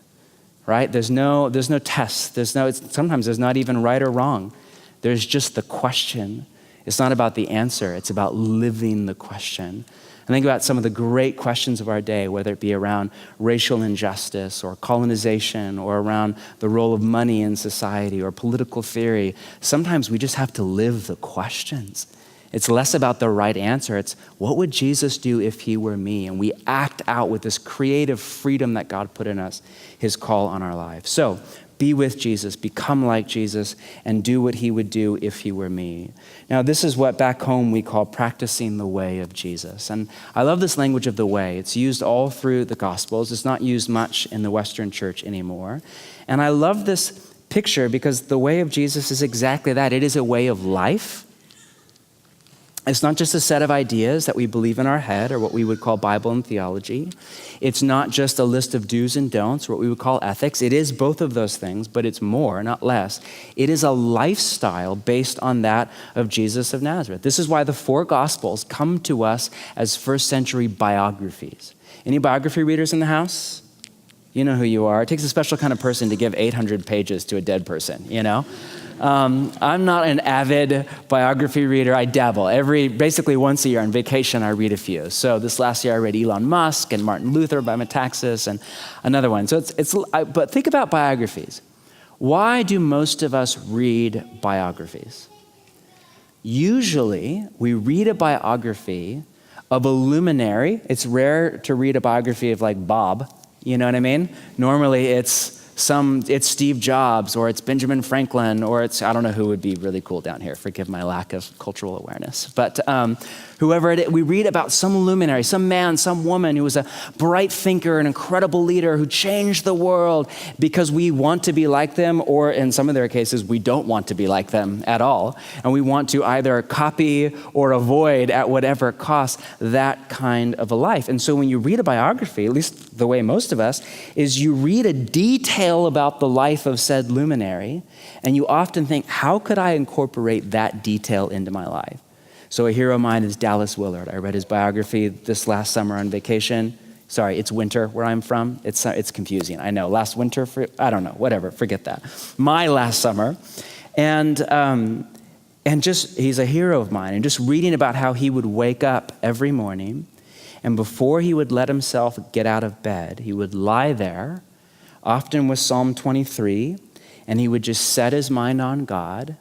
right? There's no test. Sometimes there's not even right or wrong. There's just the question It's not about the answer, it's about living the question. And think about some of the great questions of our day, whether it be around racial injustice or colonization or around the role of money in society or political theory. Sometimes we just have to live the questions. It's less about the right answer. It's what would Jesus do if he were me? And we act out with this creative freedom that God put in us, his call on our lives. So be with Jesus, become like Jesus, and do what he would do if he were me. Now, this is what back home we call practicing the way of Jesus. And I love this language of the way. It's used all through the Gospels. It's not used much in the Western church anymore. And I love this picture because the way of Jesus is exactly that. It is a way of life. It's not just a set of ideas that we believe in our head or what we would call Bible and theology. It's not just a list of do's and don'ts, or what we would call ethics. It is both of those things, but it's more, not less. It is a lifestyle based on that of Jesus of Nazareth. This is why the 4 Gospels come to us as first century biographies. Any biography readers in the house? You know who you are. It takes a special kind of person to give 800 pages to a dead person, you know? I'm not an avid biography reader. I dabble. Basically once a year on vacation, I read a few. So this last year I read Elon Musk and Martin Luther by Metaxas and another one. So but think about biographies. Why do most of us read biographies? Usually we read a biography of a luminary. It's rare to read a biography of like Bob, you know what I mean? Normally it's Steve Jobs, or it's Benjamin Franklin, or it's, I don't know who would be really cool down here. Forgive my lack of cultural awareness. But whoever it is, we read about some luminary, some man, some woman who was a bright thinker, an incredible leader who changed the world because we want to be like them, or in some of their cases, we don't want to be like them at all. And we want to either copy or avoid at whatever cost that kind of a life. And so when you read a biography, at least the way most of us, is you read a detail about the life of said luminary, and you often think, how could I incorporate that detail into my life? So a hero of mine is Dallas Willard. I read his biography this last summer on vacation. Sorry, it's winter where I'm from. It's confusing, I know. Last winter, I don't know, whatever, forget that. My last summer. And just, he's a hero of mine. And just reading about how he would wake up every morning, and before he would let himself get out of bed, he would lie there, often with Psalm 23, and he would just set his mind on God,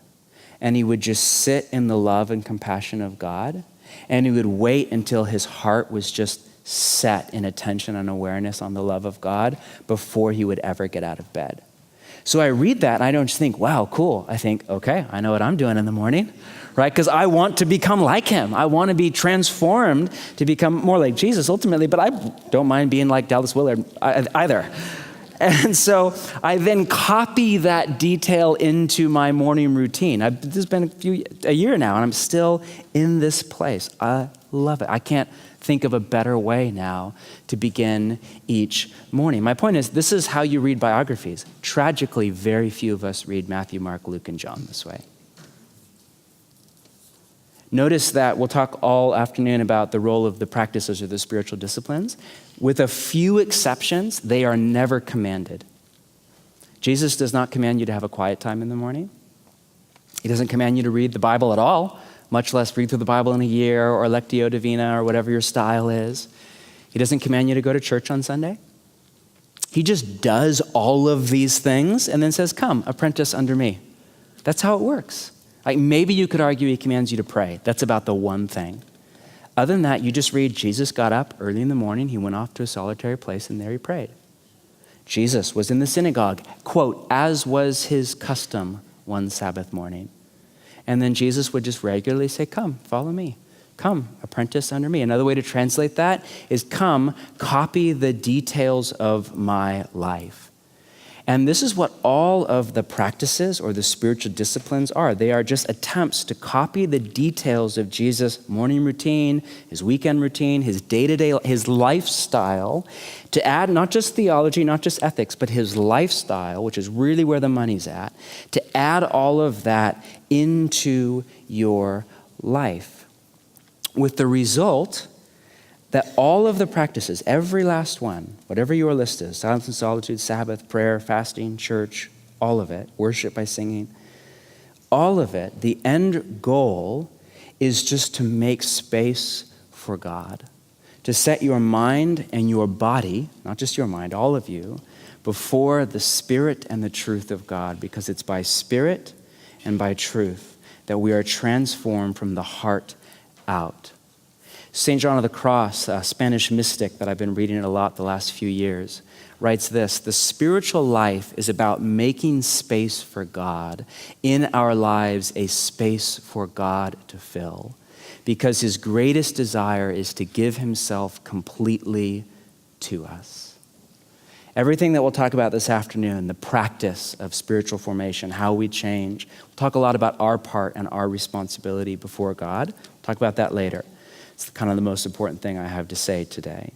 and he would just sit in the love and compassion of God, and he would wait until his heart was just set in attention and awareness on the love of God before he would ever get out of bed. So I read that, and I don't just think, wow, cool. I think, okay, I know what I'm doing in the morning, right? Because I want to become like him. I want to be transformed to become more like Jesus ultimately, but I don't mind being like Dallas Willard either. And so I then copy that detail into my morning routine. This has been a year now, and I'm still in this place. I love it. I can't think of a better way now to begin each morning. My point is, this is how you read biographies. Tragically, very few of us read Matthew, Mark, Luke, and John this way. Notice that we'll talk all afternoon about the role of the practices or the spiritual disciplines. With a few exceptions, they are never commanded. Jesus does not command you to have a quiet time in the morning. He doesn't command you to read the Bible at all, much less read through the Bible in a year or Lectio Divina or whatever your style is. He doesn't command you to go to church on Sunday. He just does all of these things and then says, come, apprentice under me. That's how it works. Like maybe you could argue he commands you to pray. That's about the one thing. Other than that, you just read, Jesus got up early in the morning. He went off to a solitary place and there he prayed. Jesus was in the synagogue, quote, as was his custom one Sabbath morning. And then Jesus would just regularly say, come, follow me. Come, apprentice under me. Another way to translate that is come, copy the details of my life. And this is what all of the practices or the spiritual disciplines are. They are just attempts to copy the details of Jesus' morning routine, his weekend routine, his day-to-day, his lifestyle, to add not just theology, not just ethics, but his lifestyle, which is really where the money's at, to add all of that into your life. With the result that all of the practices, every last one, whatever your list is, silence and solitude, Sabbath, prayer, fasting, church, all of it, worship by singing, all of it, the end goal is just to make space for God, to set your mind and your body, not just your mind, all of you, before the Spirit and the truth of God, because it's by Spirit and by truth that we are transformed from the heart out. St. John of the Cross, a Spanish mystic that I've been reading a lot the last few years, writes this: the spiritual life is about making space for God, in our lives a space for God to fill, because his greatest desire is to give himself completely to us. Everything that we'll talk about this afternoon, the practice of spiritual formation, how we change, we'll talk a lot about our part and our responsibility before God. We'll talk about that later. It's kind of the most important thing I have to say today.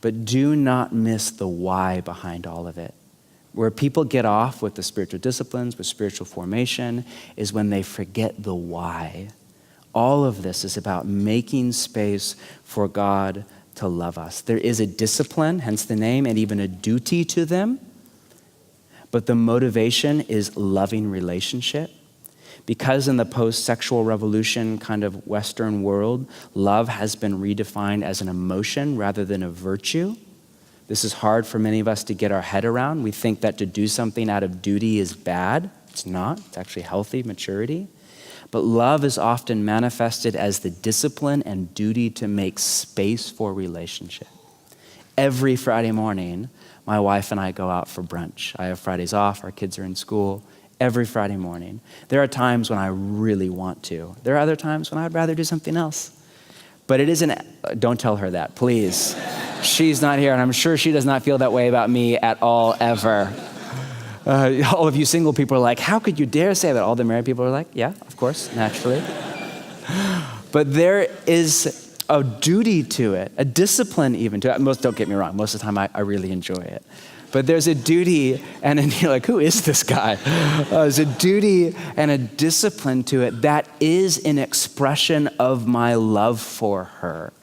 But do not miss the why behind all of it. Where people get off with the spiritual disciplines, with spiritual formation, is when they forget the why. All of this is about making space for God to love us. There is a discipline, hence the name, and even a duty to them. But the motivation is loving relationship. Because in the post-sexual revolution kind of Western world, love has been redefined as an emotion rather than a virtue. This is hard for many of us to get our head around. We think that to do something out of duty is bad. It's not. It's actually healthy maturity. But love is often manifested as the discipline and duty to make space for relationship. Every Friday morning, my wife and I go out for brunch. I have Fridays off. Our kids are in school. Every Friday morning. There are times when I really want to. There are other times when I'd rather do something else. But it isn't, don't tell her that, please. She's not here, and I'm sure she does not feel that way about me at all, ever. All of you single people are like, how could you dare say that? All the married people are like, yeah, of course, naturally. But there is a duty to it, a discipline even to it. Don't get me wrong, most of the time I really enjoy it. But there's a duty, and then you're like, who is this guy? There's a duty and a discipline to it that is an expression of my love for her.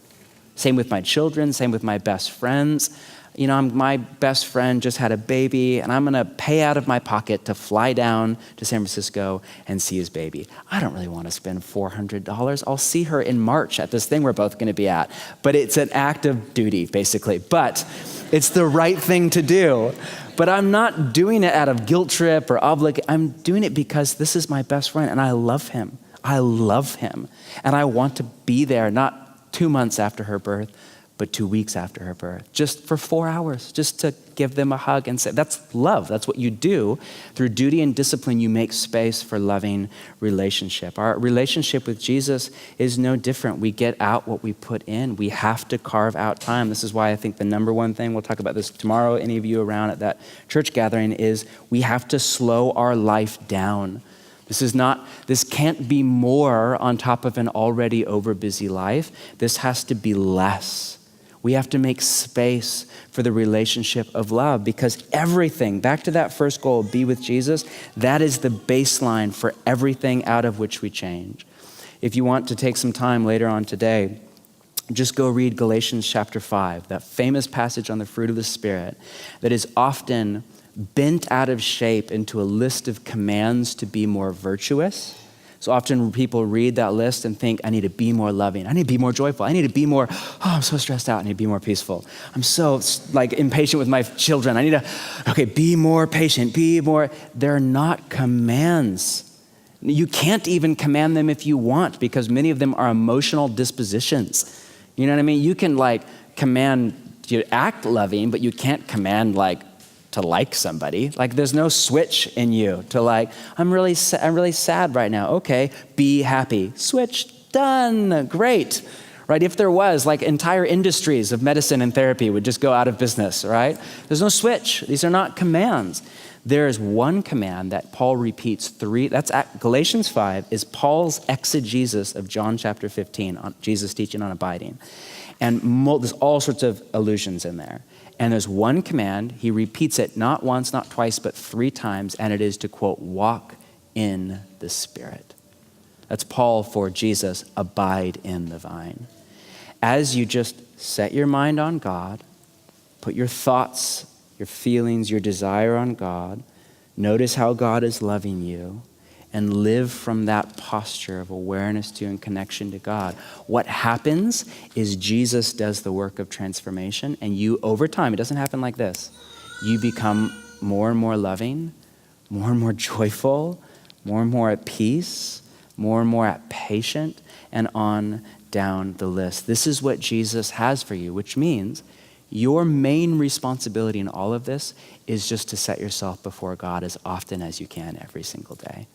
Same with my children, same with my best friends. You know, my best friend just had a baby, and I'm gonna pay out of my pocket to fly down to San Francisco and see his baby. I don't really wanna spend $400. I'll see her in March at this thing we're both gonna be at. But it's an act of duty, basically. But it's the right thing to do. But I'm not doing it out of guilt trip or obligation. I'm doing it because this is my best friend, and I love him. I love him. And I want to be there, not 2 months after her birth, but 2 weeks after her birth, just for 4 hours, just to give them a hug and say, that's love. That's what you do. Through duty and discipline, you make space for loving relationship. Our relationship with Jesus is no different. We get out what we put in. We have to carve out time. This is why I think the number one thing, we'll talk about this tomorrow, any of you around at that church gathering, is we have to slow our life down. This can't be more on top of an already overbusy life. This has to be less. We have to make space for the relationship of love, because everything, back to that first goal, be with Jesus, that is the baseline for everything out of which we change. If you want to take some time later on today, just go read Galatians chapter 5, that famous passage on the fruit of the Spirit that is often bent out of shape into a list of commands to be more virtuous. So often people read that list and think, I need to be more loving. I need to be more joyful. I need to be more, I'm so stressed out. I need to be more peaceful. I'm so impatient with my children. I need to, be more patient, be more. They're not commands. You can't even command them if you want, because many of them are emotional dispositions. You know what I mean? You can command you to act loving, but you can't command to like somebody. There's no switch in you to I'm really sad right now. Okay, be happy. Switch, done, great. Right? If there was, entire industries of medicine and therapy would just go out of business, right? There's no switch. These are not commands. There is one command that Paul repeats that's at Galatians 5, is Paul's exegesis of John chapter 15, on Jesus teaching on abiding. And there's all sorts of allusions in there. And there's one command, he repeats it not once, not twice, but 3 times, and it is to, quote, walk in the Spirit. That's Paul for Jesus, abide in the vine. As you just set your mind on God, put your thoughts, your feelings, your desire on God, notice how God is loving you, and live from that posture of awareness to and connection to God, what happens is Jesus does the work of transformation, and you, over time, it doesn't happen like this, you become more and more loving, more and more joyful, more and more at peace, more and more patient, and on down the list. This is what Jesus has for you, which means your main responsibility in all of this is just to set yourself before God as often as you can every single day.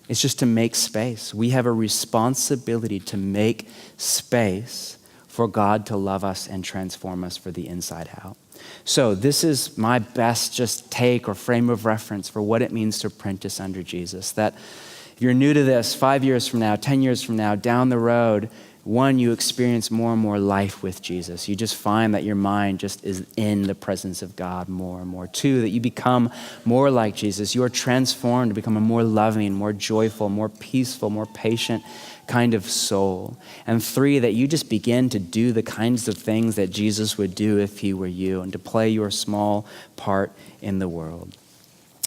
It's just to make space. We have a responsibility to make space for God to love us and transform us for the inside out. So this is my best just take or frame of reference for what it means to apprentice under Jesus. That if you're new to this, 5 years from now, 10 years from now, down the road, one, you experience more and more life with Jesus. You just find that your mind just is in the presence of God more and more. Two, that you become more like Jesus. You are transformed to become a more loving, more joyful, more peaceful, more patient kind of soul. And three, that you just begin to do the kinds of things that Jesus would do if he were you, and to play your small part in the world.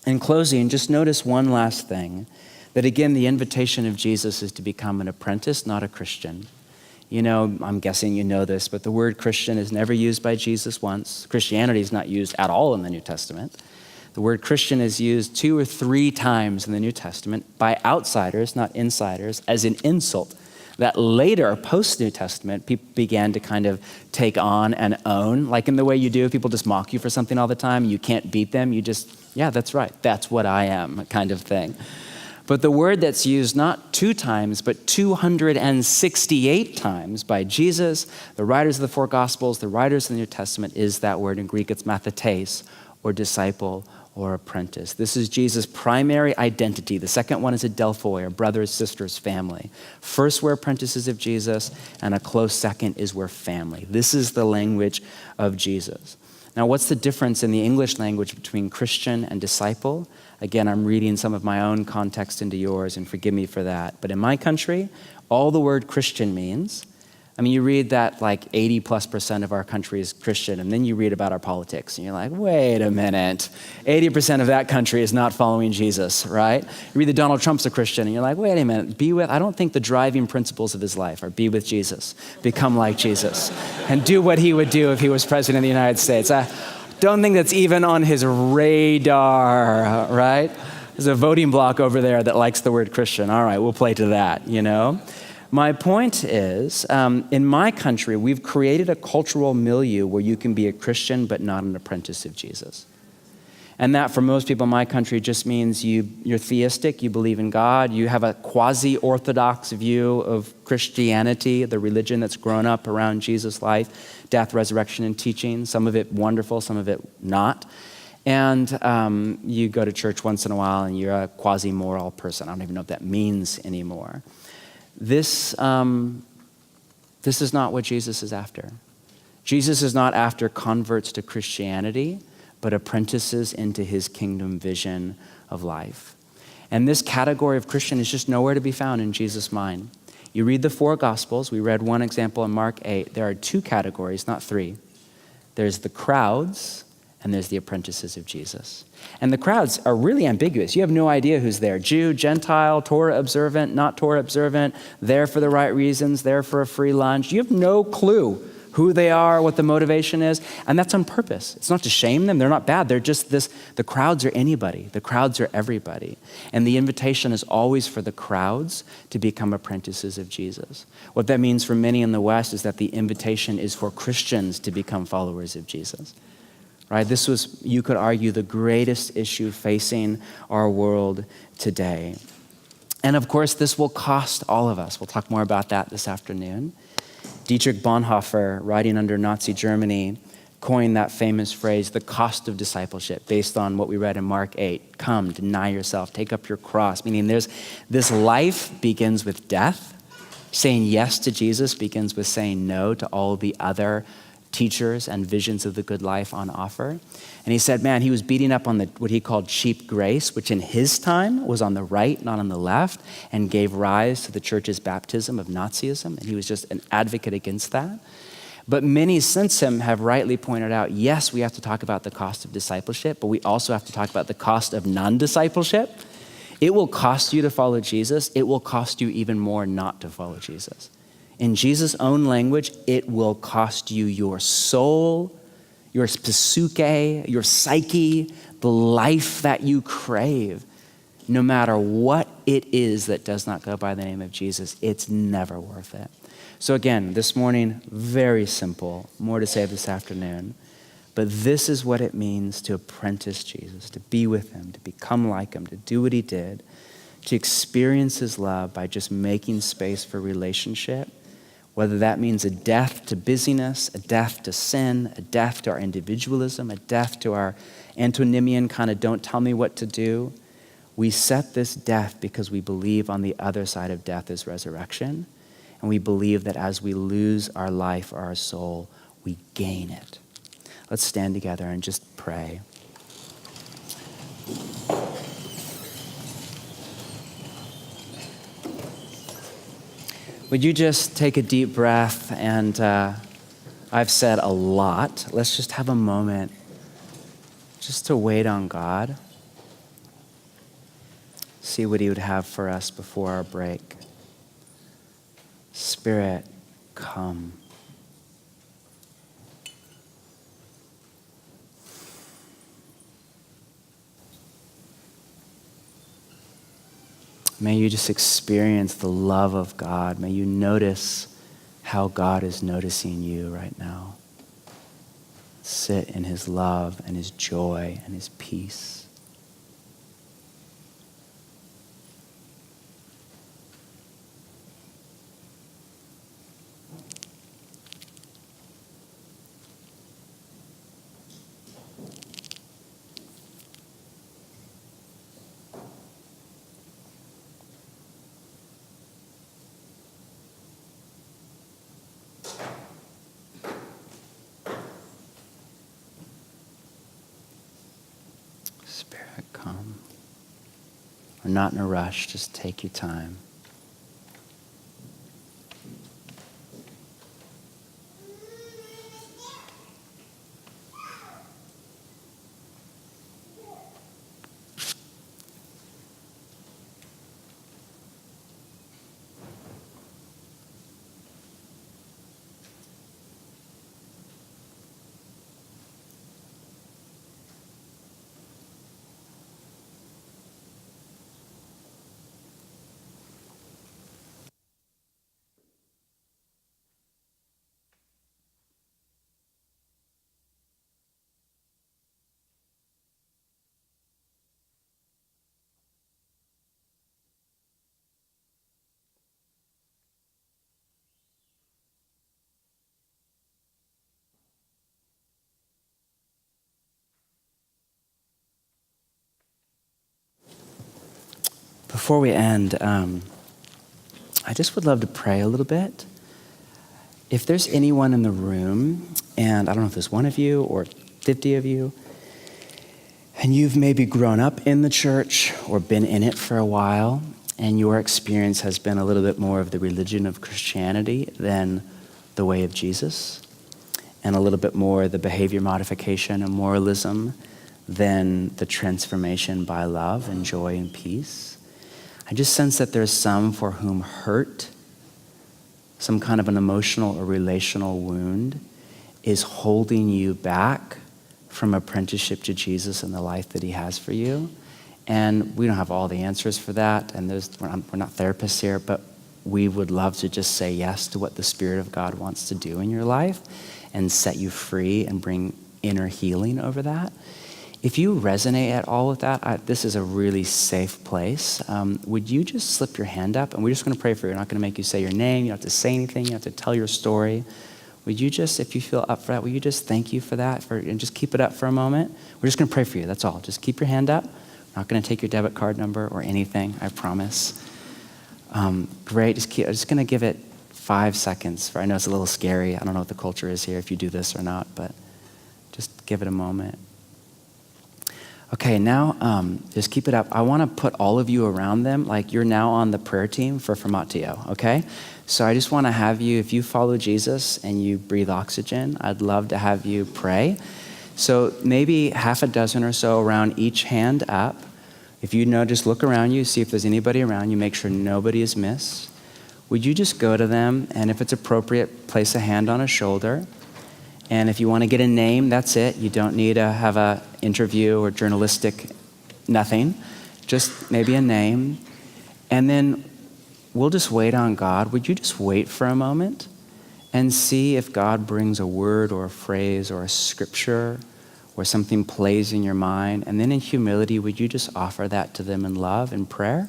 In closing, just notice one last thing, that again, the invitation of Jesus is to become an apprentice, not a Christian. You know, I'm guessing you know this, but the word Christian is never used by Jesus once. Christianity is not used at all in the New Testament. The word Christian is used 2 or 3 times in the New Testament by outsiders, not insiders, as an insult that later, post-New Testament, people began to kind of take on and own, like in the way you do if people just mock you for something all the time. You can't beat them. You just, yeah, that's right. That's what I am, kind of thing. But the word that's used not 2 times, but 268 times by Jesus, the writers of the 4 Gospels, the writers of the New Testament, is that word. In Greek, it's mathetes, or disciple, or apprentice. This is Jesus' primary identity. The second one is adelphoi, or brothers, sisters, family. First, we're apprentices of Jesus, and a close second is we're family. This is the language of Jesus. Now, what's the difference in the English language between Christian and disciple? Again, I'm reading some of my own context into yours, and forgive me for that. But in my country, all the word Christian means, I mean, you read that like 80+% of our country is Christian, and then you read about our politics, and you're like, wait a minute, 80% of that country is not following Jesus, right? You read that Donald Trump's a Christian, and you're like, wait a minute, I don't think the driving principles of his life are be with Jesus, become like Jesus, and do what he would do if he was president of the United States. I don't think that's even on his radar, right? There's a voting bloc over there that likes the word Christian. All right, we'll play to that, you know? My point is, in my country, we've created a cultural milieu where you can be a Christian but not an apprentice of Jesus. And that for most people in my country just means you're theistic, you believe in God, you have a quasi-orthodox view of Christianity, the religion that's grown up around Jesus' life, death, resurrection, and teaching, some of it wonderful, some of it not. And you go to church once in a while and you're a quasi-moral person. I don't even know what that means anymore. This is not what Jesus is after. Jesus is not after converts to Christianity, but apprentices into his kingdom vision of life. And this category of Christian is just nowhere to be found in Jesus' mind. You read the 4 Gospels. We read one example in Mark 8. There are 2 categories, not 3. There's the crowds, and there's the apprentices of Jesus. And the crowds are really ambiguous. You have no idea who's there. Jew, Gentile, Torah observant, not Torah observant, there for the right reasons, there for a free lunch. You have no clue who they are, what the motivation is, and that's on purpose. It's not to shame them. They're not bad. They're just this. The crowds are anybody. The crowds are everybody. And the invitation is always for the crowds to become apprentices of Jesus. What that means for many in the West is that the invitation is for Christians to become followers of Jesus. Right? This was, you could argue, the greatest issue facing our world today. And of course, this will cost all of us. We'll talk more about that this afternoon. Dietrich Bonhoeffer, writing under Nazi Germany, coined that famous phrase, the cost of discipleship, based on what we read in Mark 8. Come, deny yourself, take up your cross. Meaning this life begins with death. Saying yes to Jesus begins with saying no to all the other teachers and visions of the good life on offer. And he said, man, he was beating up on what he called cheap grace, which in his time was on the right, not on the left, and gave rise to the church's baptism of Nazism. And he was just an advocate against that. But many since him have rightly pointed out, yes, we have to talk about the cost of discipleship, but we also have to talk about the cost of non-discipleship. It will cost you to follow Jesus. It will cost you even more not to follow Jesus. In Jesus' own language, it will cost you your soul, your psyche, your psyche, the life that you crave. No matter what it is that does not go by the name of Jesus, it's never worth it. So again, this morning, very simple, more to say this afternoon, but this is what it means to apprentice Jesus, to be with him, to become like him, to do what he did, to experience his love by just making space for relationship, whether that means a death to busyness, a death to sin, a death to our individualism, a death to our antinomian kind of don't tell me what to do. We set this death because we believe on the other side of death is resurrection. And we believe that as we lose our life or our soul, we gain it. Let's stand together and just pray. Would you just take a deep breath? And I've said a lot. Let's just have a moment just to wait on God. See what he would have for us before our break. Spirit, come. May you just experience the love of God. May you notice how God is noticing you right now. Sit in his love and his joy and his peace. Spirit, come. We're not in a rush. Just take your time. Before we end, I just would love to pray a little bit. If there's anyone in the room, and I don't know if there's one of you or 50 of you, and you've maybe grown up in the church or been in it for a while, and your experience has been a little bit more of the religion of Christianity than the way of Jesus, and a little bit more the behavior modification and moralism than the transformation by love and joy and peace. I just sense that there's some for whom hurt, some kind of an emotional or relational wound, is holding you back from apprenticeship to Jesus and the life that he has for you. And we don't have all the answers for that, and we're not therapists here, but we would love to just say yes to what the Spirit of God wants to do in your life and set you free and bring inner healing over that. If you resonate at all with that, this is a really safe place. Would you just slip your hand up? And we're just going to pray for you. We're not going to make you say your name. You don't have to say anything. You don't have to tell your story. Would you just, if you feel up for that, will you just thank you for that and just keep it up for a moment? We're just going to pray for you. That's all. Just keep your hand up. We're not going to take your debit card number or anything, I promise. Great. I'm just going to give it 5 seconds. I know it's a little scary. I don't know what the culture is here if you do this or not, but just give it a moment. Okay, now just keep it up. I want to put all of you around them like you're now on the prayer team for Formatio, okay? So I just want to have you, if you follow Jesus and you breathe oxygen, I'd love to have you pray. So maybe half a dozen or so around each hand up. If you know, just look around you, see if there's anybody around you, make sure nobody is missed. Would you just go to them, and if it's appropriate, place a hand on a shoulder. And if you want to get a name, that's it. You don't need to have an interview or journalistic, nothing. Just maybe a name. And then we'll just wait on God. Would you just wait for a moment and see if God brings a word or a phrase or a scripture or something plays in your mind? And then in humility, would you just offer that to them in love and prayer?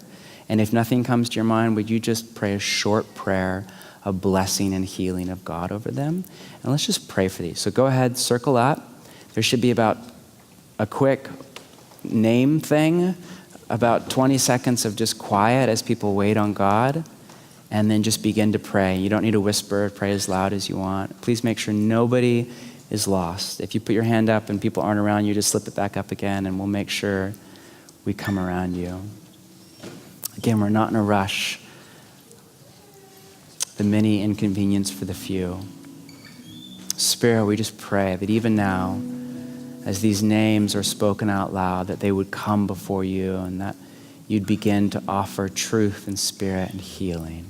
And if nothing comes to your mind, would you just pray a short prayer of blessing and healing of God over them? And let's just pray for these. So go ahead, circle up. There should be about a quick name thing, about 20 seconds of just quiet as people wait on God, and then just begin to pray. You don't need to whisper, pray as loud as you want. Please make sure nobody is lost. If you put your hand up and people aren't around you, just slip it back up again, and we'll make sure we come around you. Again, we're not in a rush. The many inconvenience for the few. Spirit, we just pray that even now, as these names are spoken out loud, that they would come before you and that you'd begin to offer truth and spirit and healing.